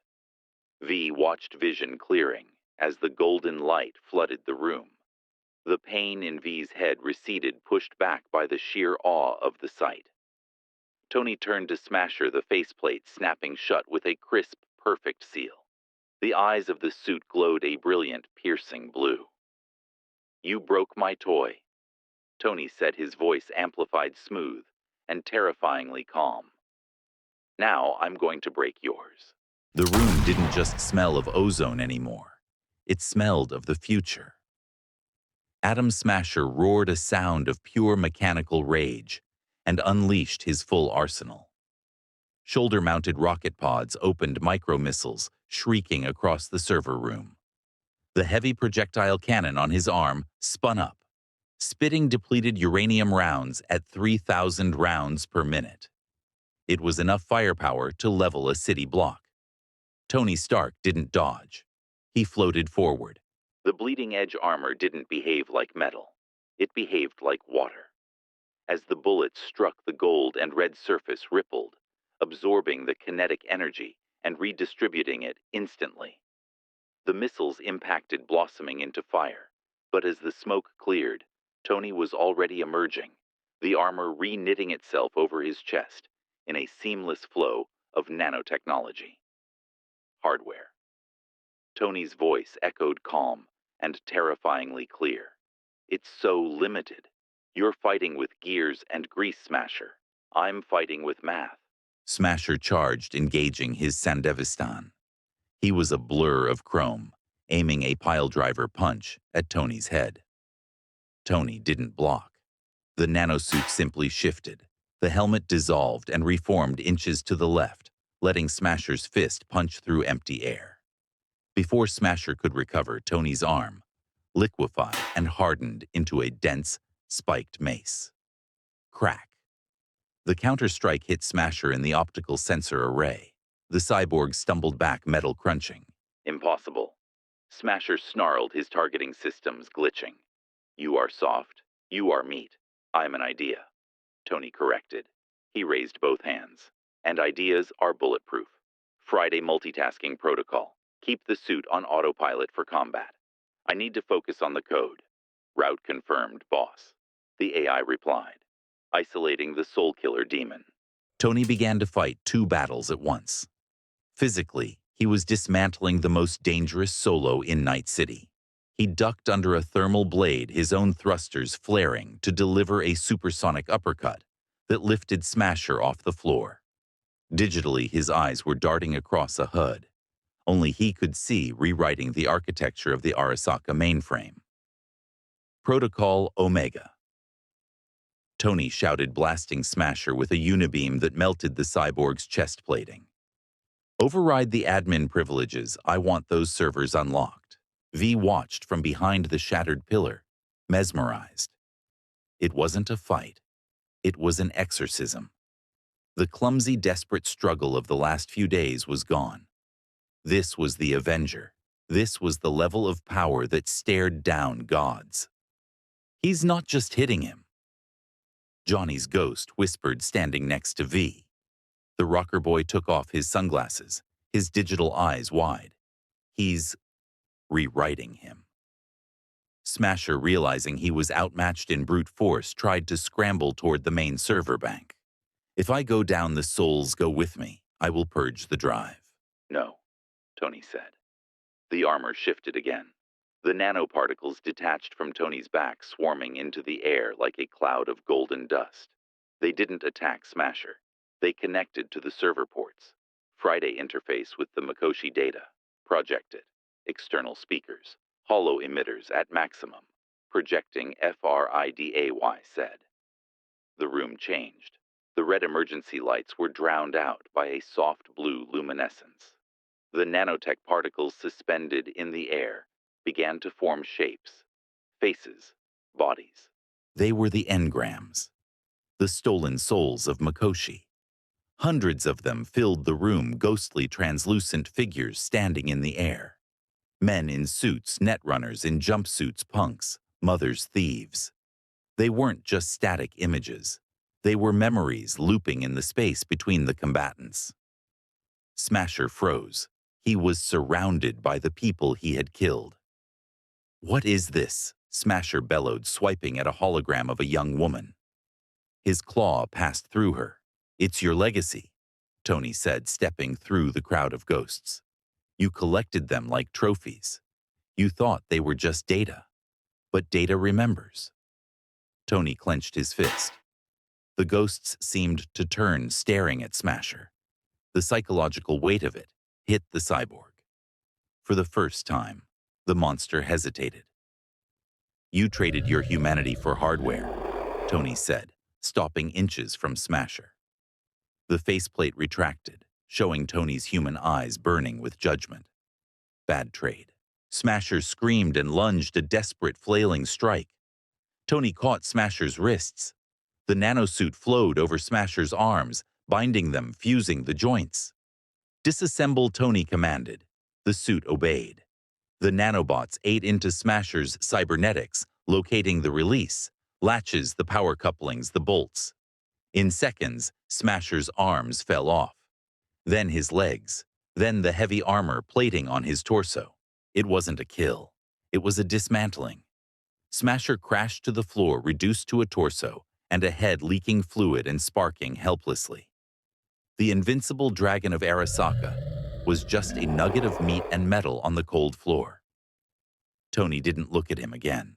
Speaker 1: V watched vision clearing as the golden light flooded the room. The pain in V's head receded, pushed back by the sheer awe of the sight. Tony turned to Smasher, the faceplate snapping shut with a crisp, perfect seal. The eyes of the suit glowed a brilliant, piercing blue. You broke my toy, Tony said, his voice amplified, smooth, and terrifyingly calm. Now I'm going to break yours. The room didn't just smell of ozone anymore. It smelled of the future. Atom Smasher roared a sound of pure mechanical rage and unleashed his full arsenal. Shoulder-mounted rocket pods opened micro-missiles, shrieking across the server room. The heavy projectile cannon on his arm spun up, spitting depleted uranium rounds at 3,000 rounds per minute. It was enough firepower to level a city block. Tony Stark didn't dodge. He floated forward. The bleeding-edge armor didn't behave like metal. It behaved like water. As the bullets struck, the gold and red surface rippled, absorbing the kinetic energy and redistributing it instantly. The missiles impacted, blossoming into fire, but as the smoke cleared, Tony was already emerging, the armor re-knitting itself over his chest in a seamless flow of nanotechnology. Hardware. Tony's voice echoed calm and terrifyingly clear. It's so limited. You're fighting with gears and grease, Smasher. I'm fighting with math. Smasher charged, engaging his Sandevistan. He was a blur of chrome, aiming a piledriver punch at Tony's head. Tony didn't block. The nanosuit simply shifted. The helmet dissolved and reformed inches to the left, letting Smasher's fist punch through empty air. Before Smasher could recover, Tony's arm liquefied and hardened into a dense, spiked mace. Crack. The counterstrike hit Smasher in the optical sensor array. The cyborg stumbled back, metal crunching. Impossible. Smasher snarled, his targeting systems glitching. You are soft. You are meat. I'm an idea. Tony corrected. He raised both hands. And ideas are bulletproof. Friday multitasking protocol. Keep the suit on autopilot for combat. I need to focus on the code. Route confirmed, boss. The AI replied, isolating the soul killer demon. Tony began to fight 2 battles at once. Physically, he was dismantling the most dangerous solo in Night City. He ducked under a thermal blade, his own thrusters flaring to deliver a supersonic uppercut that lifted Smasher off the floor. Digitally, his eyes were darting across a HUD. Only he could see, rewriting the architecture of the Arasaka mainframe. Protocol Omega. Tony shouted, blasting Smasher with a unibeam that melted the cyborg's chest plating. Override the admin privileges. I want those servers unlocked. V watched from behind the shattered pillar, mesmerized. It wasn't a fight. It was an exorcism. The clumsy, desperate struggle of the last few days was gone. This was the Avenger. This was the level of power that stared down gods. He's not just hitting him. Johnny's ghost whispered, standing next to V. The rocker boy took off his sunglasses, his digital eyes wide. He's rewriting him. Smasher, realizing he was outmatched in brute force, tried to scramble toward the main server bank. If I go down, the souls go with me. I will purge the drive. No, Tony said. The armor shifted again. The nanoparticles detached from Tony's back, swarming into the air like a cloud of golden dust. They didn't attack Smasher. They connected to the server ports. Friday interface with the Mikoshi data. Projected. External speakers. Hollow emitters at maximum. Projecting FRIDAY said. The room changed. The red emergency lights were drowned out by a soft blue luminescence. The nanotech particles suspended in the air began to form shapes, faces, bodies. They were the engrams, the stolen souls of Mikoshi. Hundreds of them filled the room, ghostly, translucent figures standing in the air. Men in suits, netrunners in jumpsuits, punks, mothers, thieves. They weren't just static images. They were memories looping in the space between the combatants. Smasher froze. He was surrounded by the people he had killed. What is this? Smasher bellowed, swiping at a hologram of a young woman. His claw passed through her. It's your legacy, Tony said, stepping through the crowd of ghosts. You collected them like trophies. You thought they were just data. But data remembers. Tony clenched his fist. The ghosts seemed to turn, staring at Smasher. The psychological weight of it hit the cyborg. For the first time, the monster hesitated. You traded your humanity for hardware, Tony said, stopping inches from Smasher. The faceplate retracted, showing Tony's human eyes burning with judgment. Bad trade. Smasher screamed and lunged, a desperate, flailing strike. Tony caught Smasher's wrists. The nanosuit flowed over Smasher's arms, binding them, fusing the joints. Disassemble, Tony commanded. The suit obeyed. The nanobots ate into Smasher's cybernetics, locating the release, latches, the power couplings, the bolts. In seconds, Smasher's arms fell off. Then his legs. Then the heavy armor plating on his torso. It wasn't a kill. It was a dismantling. Smasher crashed to the floor, reduced to a torso, and a head leaking fluid and sparking helplessly. The invincible dragon of Arasaka was just a nugget of meat and metal on the cold floor. Tony didn't look at him again.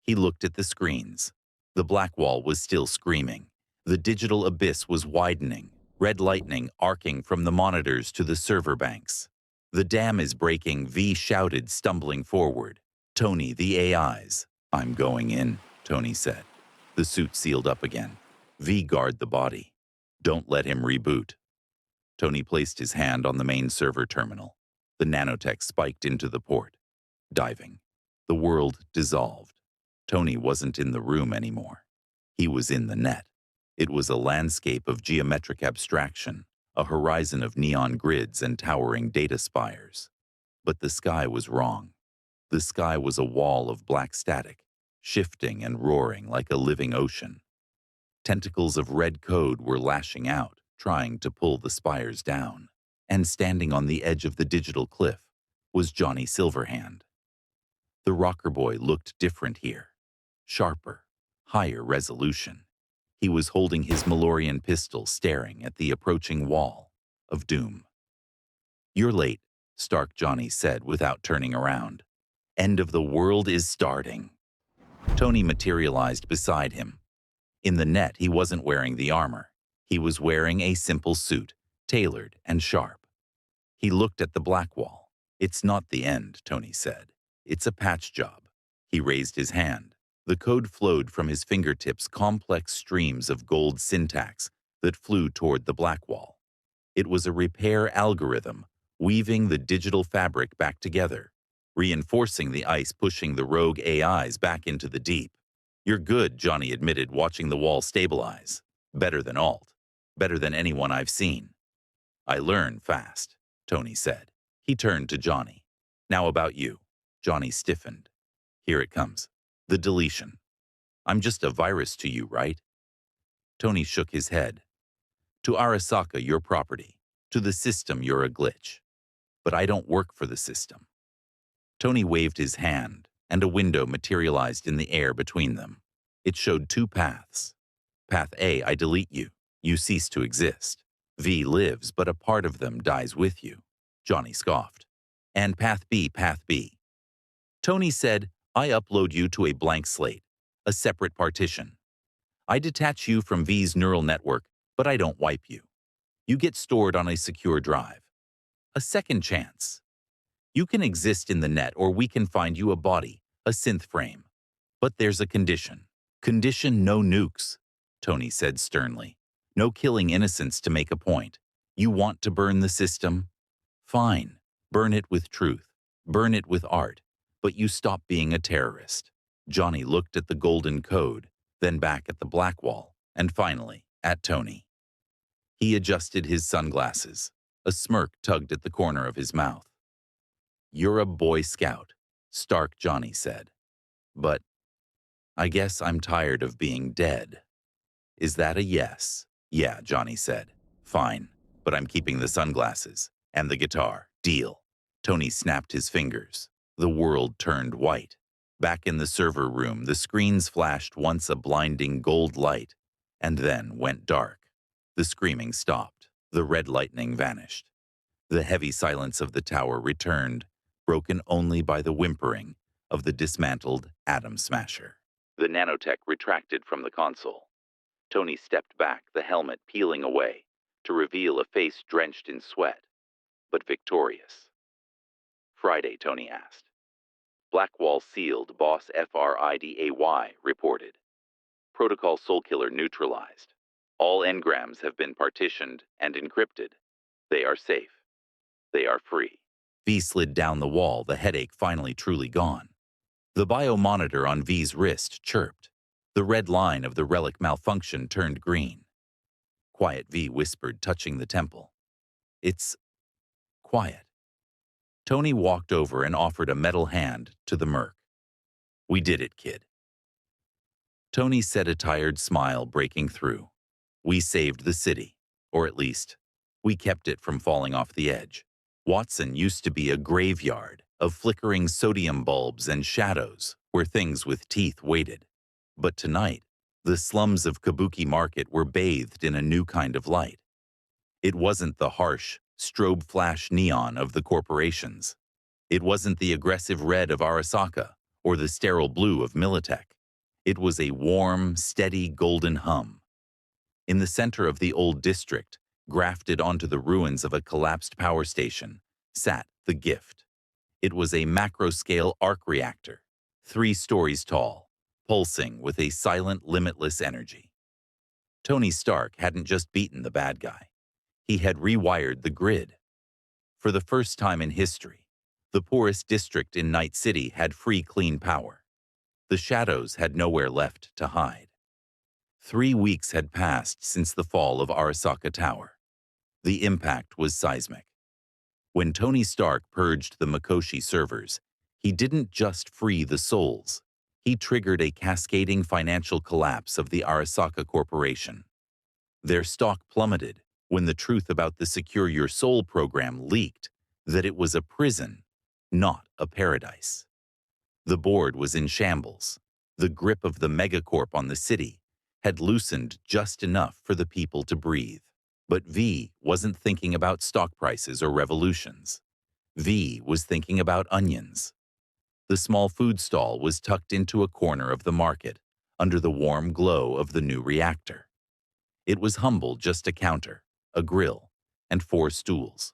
Speaker 1: He looked at the screens. The Blackwall was still screaming. The digital abyss was widening, red lightning arcing from the monitors to the server banks. The dam is breaking, V shouted, stumbling forward. Tony, the AIs. I'm going in, Tony said. The suit sealed up again. V, guard the body. Don't let him reboot. Tony placed his hand on the main server terminal. The nanotech spiked into the port. Diving. The world dissolved. Tony wasn't in the room anymore. He was in the net. It was a landscape of geometric abstraction, a horizon of neon grids and towering data spires. But the sky was wrong. The sky was a wall of black static, shifting and roaring like a living ocean. Tentacles of red code were lashing out, trying to pull the spires down. And standing on the edge of the digital cliff was Johnny Silverhand. The rocker boy looked different here. Sharper, higher resolution. He was holding his Malorian pistol, staring at the approaching wall of doom. "You're late," Stark Johnny said without turning around. "End of the world is starting." Tony materialized beside him. In the net, he wasn't wearing the armor. He was wearing a simple suit, tailored and sharp. He looked at the Blackwall. "It's not the end," Tony said. "It's a patch job." He raised his hand. The code flowed from his fingertips, complex streams of gold syntax that flew toward the Blackwall. It was a repair algorithm, weaving the digital fabric back together, reinforcing the ice, pushing the rogue AIs back into the deep. "You're good," Johnny admitted, watching the wall stabilize. "Better than Alt. Better than anyone I've seen." "I learn fast," Tony said. He turned to Johnny. "Now about you." Johnny stiffened. "Here it comes. The deletion. I'm just a virus to you, right?" Tony shook his head. "To Arasaka, you're property. To the system, you're a glitch. But I don't work for the system." Tony waved his hand, and a window materialized in the air between them. It showed two paths. Path A, I delete you. You cease to exist. V lives, but a part of them dies with you. Johnny scoffed. And Path B, Path B. Tony said, I upload you to a blank slate, a separate partition. I detach you from V's neural network, but I don't wipe you. You get stored on a secure drive. A second chance. You can exist in the net, or we can find you a body, a synth frame. But there's a condition. Condition: no nukes, Tony said sternly. No killing innocents to make a point. You want to burn the system? Fine. Burn it with truth. Burn it with art. But you stop being a terrorist. Johnny looked at the golden code, then back at the Blackwall, and finally at Tony. He adjusted his sunglasses. A smirk tugged at the corner of his mouth. You're a Boy Scout, Stark Johnny said. But I guess I'm tired of being dead. Is that a yes? Yeah, Johnny said. Fine, but I'm keeping the sunglasses and the guitar. Deal. Tony snapped his fingers. The world turned white. Back in the server room, the screens flashed once a blinding gold light, and then went dark. The screaming stopped. The red lightning vanished. The heavy silence of the tower returned, broken only by the whimpering of the dismantled atom smasher. The nanotech retracted from the console. Tony stepped back, the helmet peeling away, to reveal a face drenched in sweat, but victorious. Friday, Tony asked. Blackwall sealed, Boss FRIDAY reported. Protocol Soulkiller neutralized. All engrams have been partitioned and encrypted. They are safe. They are free. V slid down the wall, the headache finally truly gone. The biomonitor on V's wrist chirped. The red line of the relic malfunction turned green. Quiet, V whispered, touching the temple. It's quiet. Tony walked over and offered a metal hand to the merc. We did it, kid. Tony said, a tired smile breaking through. We saved the city, or at least, we kept it from falling off the edge. Watson used to be a graveyard of flickering sodium bulbs and shadows where things with teeth waited. But tonight, the slums of Kabuki Market were bathed in a new kind of light. It wasn't the harsh, strobe flash neon of the corporations. It wasn't the aggressive red of Arasaka or the sterile blue of Militech. It was a warm, steady golden hum. In the center of the old district, grafted onto the ruins of a collapsed power station, sat the gift. It was a macro-scale arc reactor, 3 stories tall, pulsing with a silent, limitless energy. Tony Stark hadn't just beaten the bad guy. He had rewired the grid. For the first time in history, the poorest district in Night City had free, clean power. The shadows had nowhere left to hide. 3 weeks had passed since the fall of Arasaka Tower. The impact was seismic. When Tony Stark purged the Mikoshi servers, he didn't just free the souls. He triggered a cascading financial collapse of the Arasaka Corporation. Their stock plummeted when the truth about the Secure Your Soul program leaked that it was a prison, not a paradise. The board was in shambles. The grip of the megacorp on the city had loosened just enough for the people to breathe. But V wasn't thinking about stock prices or revolutions. V was thinking about onions. The small food stall was tucked into a corner of the market, under the warm glow of the new reactor. It was humble, just a counter, a grill, and 4 stools.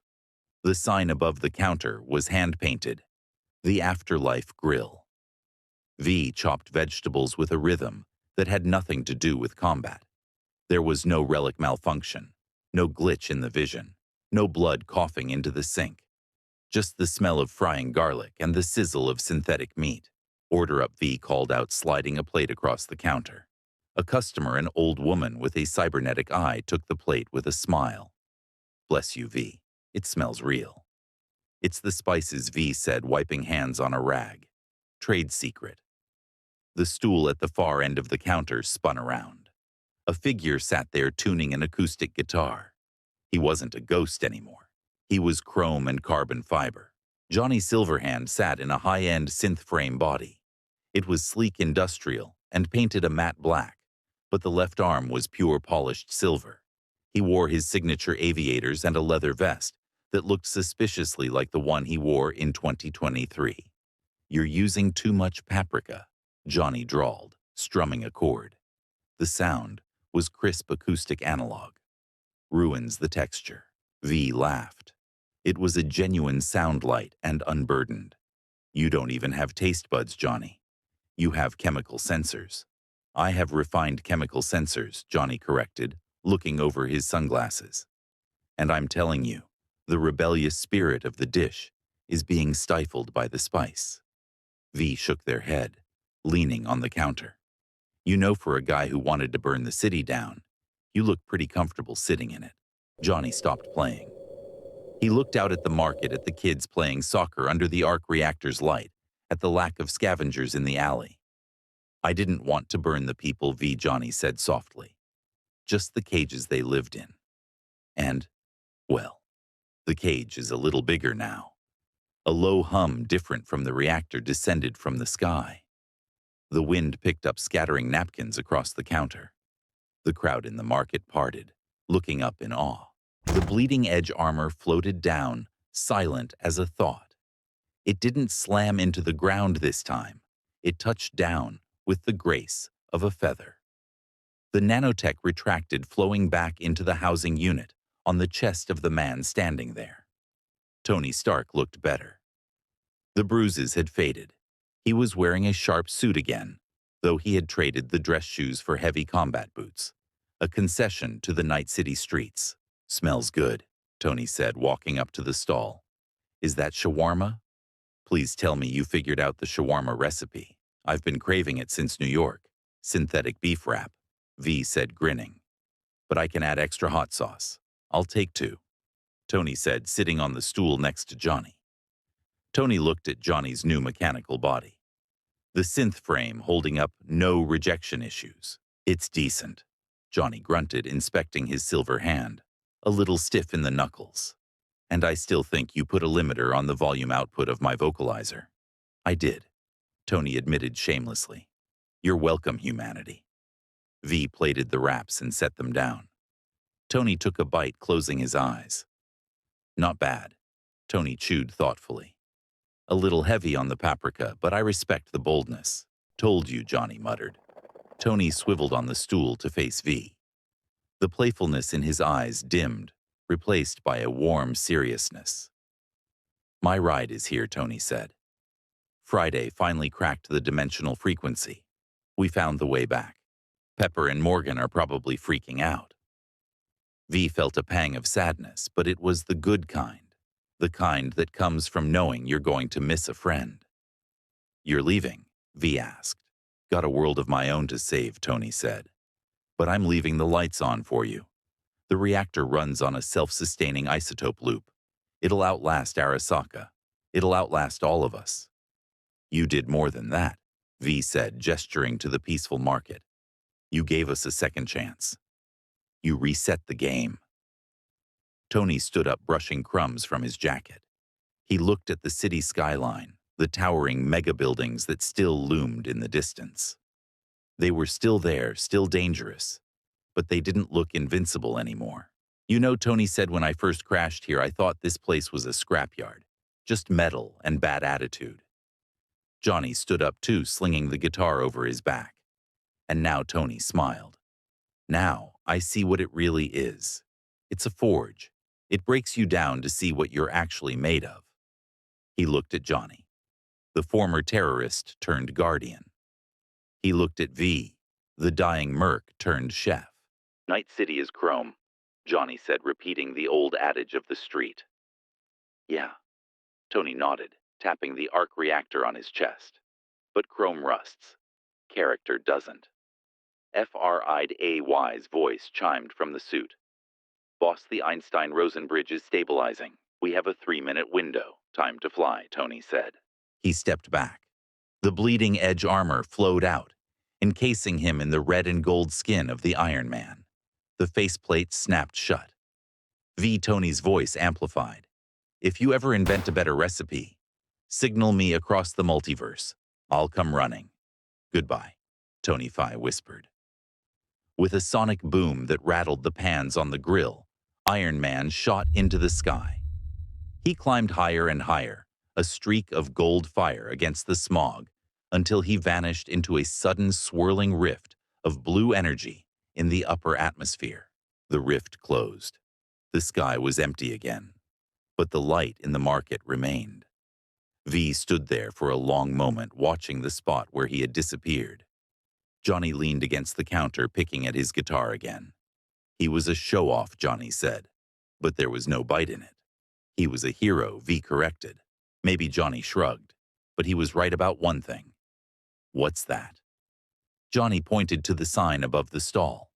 Speaker 1: The sign above the counter was hand-painted, "The Afterlife Grill." V chopped vegetables with a rhythm that had nothing to do with combat. There was no relic malfunction, no glitch in the vision, no blood coughing into the sink. Just the smell of frying garlic and the sizzle of synthetic meat. "Order up," V called out, sliding a plate across the counter. A customer, an old woman with a cybernetic eye, took the plate with a smile. "Bless you, V. It smells real." "It's the spices," V said, wiping hands on a rag. "Trade secret." The stool at the far end of the counter spun around. A figure sat there tuning an acoustic guitar. He wasn't a ghost anymore. He was chrome and carbon fiber. Johnny Silverhand sat in a high-end synth frame body. It was sleek, industrial, and painted a matte black, but the left arm was pure polished silver. He wore his signature aviators and a leather vest that looked suspiciously like the one he wore in 2023. "You're using too much paprika," Johnny drawled, strumming a chord. The sound was crisp acoustic analog. "Ruins the texture." V laughed. It was a genuine sound, light and unburdened. "You don't even have taste buds, Johnny. You have chemical sensors." "I have refined chemical sensors," Johnny corrected, looking over his sunglasses. "And I'm telling you, the rebellious spirit of the dish is being stifled by the spice." V shook their head, leaning on the counter. "You know, for a guy who wanted to burn the city down, you look pretty comfortable sitting in it." Johnny stopped playing. He looked out at the market, at the kids playing soccer under the arc reactor's light, at the lack of scavengers in the alley. "I didn't want to burn the people," Johnny said softly. "Just the cages they lived in. And, well, the cage is a little bigger now." A low hum different from the reactor descended from the sky. The wind picked up, scattering napkins across the counter. The crowd in the market parted, looking up in awe. The bleeding edge armor floated down, silent as a thought. It didn't slam into the ground this time. It touched down with the grace of a feather. The nanotech retracted, flowing back into the housing unit on the chest of the man standing there. Tony Stark looked better. The bruises had faded. He was wearing a sharp suit again, though he had traded the dress shoes for heavy combat boots, a concession to the Night City streets. "Smells good," Tony said, walking up to the stall. "Is that shawarma? Please tell me you figured out the shawarma recipe. I've been craving it since New York." "Synthetic beef wrap," V said, grinning. "But I can add extra hot sauce. I'll take 2. Tony said, sitting on the stool next to Johnny. Tony looked at Johnny's new mechanical body. The synth frame holding up no rejection issues. "It's decent," Johnny grunted, inspecting his silver hand, a little stiff in the knuckles. "And I still think you put a limiter on the volume output of my vocalizer." "I did," Tony admitted shamelessly. "You're welcome, humanity." V plated the wraps and set them down. Tony took a bite, closing his eyes. "Not bad," Tony chewed thoughtfully. "A little heavy on the paprika, but I respect the boldness." "Told you," Johnny muttered. Tony swiveled on the stool to face V. The playfulness in his eyes dimmed, replaced by a warm seriousness. "My ride is here," Tony said. "Friday finally cracked the dimensional frequency. We found the way back. Pepper and Morgan are probably freaking out." V felt a pang of sadness, but it was the good kind, the kind that comes from knowing you're going to miss a friend. "You're leaving?" V asked. "Got a world of my own to save," Tony said. "But I'm leaving the lights on for you. The reactor runs on a self-sustaining isotope loop. It'll outlast Arasaka. It'll outlast all of us." "You did more than that," V said, gesturing to the peaceful market. "You gave us a second chance. You reset the game." Tony stood up, brushing crumbs from his jacket. He looked at the city skyline, the towering mega-buildings that still loomed in the distance. They were still there, still dangerous, but they didn't look invincible anymore. You know, Tony said when I first crashed here, I thought this place was a scrapyard. Just metal and bad attitude. Johnny stood up too, slinging the guitar over his back. And now Tony smiled. Now I see what it really is. It's a forge. It breaks you down to see what you're actually made of. He looked at Johnny, the former terrorist turned guardian. He looked at V, the dying merc turned chef. Night City is chrome, Johnny said, repeating the old adage of the street. Yeah, Tony nodded, tapping the arc reactor on his chest. But chrome rusts. Character doesn't. FRIDAY's voice chimed from the suit. Boss, the Einstein-Rosen bridge is stabilizing. We have a 3-minute window. Time to fly, Tony said. He stepped back. The bleeding edge armor flowed out, encasing him in the red and gold skin of the Iron Man. The faceplate snapped shut. Tony's voice amplified. If you ever invent a better recipe, signal me across the multiverse. I'll come running. Goodbye, Tony Phi whispered. With a sonic boom that rattled the pans on the grill, Iron Man shot into the sky. He climbed higher and higher, a streak of gold fire against the smog, until he vanished into a sudden swirling rift of blue energy in the upper atmosphere. The rift closed. The sky was empty again, but the light in the market remained. V stood there for a long moment, watching the spot where he had disappeared. Johnny leaned against the counter, picking at his guitar again. He was a show-off, Johnny said, but there was no bite in it. He was a hero, V corrected. Maybe Johnny shrugged, but he was right about one thing. What's that? Johnny pointed to the sign above the stall.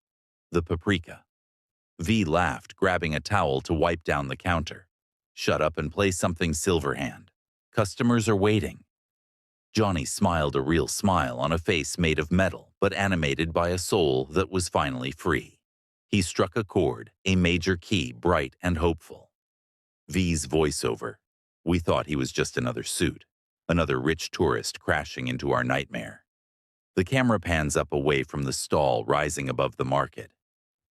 Speaker 1: The paprika. V laughed, grabbing a towel to wipe down the counter. Shut up and play something, Silverhand. Customers are waiting. Johnny smiled, a real smile on a face made of metal, but animated by a soul that was finally free. He struck a chord, a major key, bright and hopeful. V's voiceover. We thought he was just another suit, another rich tourist crashing into our nightmare. The camera pans up away from the stall rising above the market.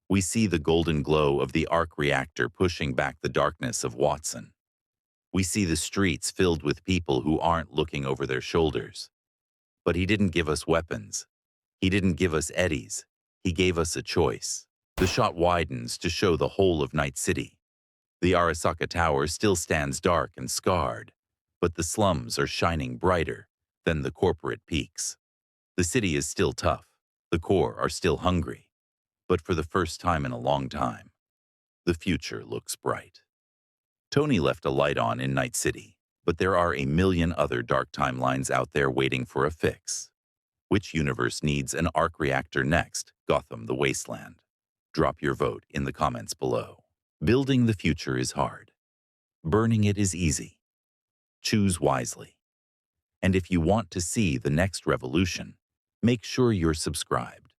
Speaker 1: We see the golden glow of the arc reactor pushing back the darkness of Watson. We see the streets filled with people who aren't looking over their shoulders. But he didn't give us weapons. He didn't give us eddies. He gave us a choice. The shot widens to show the whole of Night City. The Arasaka Tower still stands dark and scarred, but the slums are shining brighter than the corporate peaks. The city is still tough. The core are still hungry. But for the first time in a long time, the future looks bright. Tony left a light on in Night City, but there are a million other dark timelines out there waiting for a fix. Which universe needs an arc reactor next? Gotham, the Wasteland. Drop your vote in the comments below. Building the future is hard. Burning it is easy. Choose wisely. And if you want to see the next revolution, make sure you're subscribed.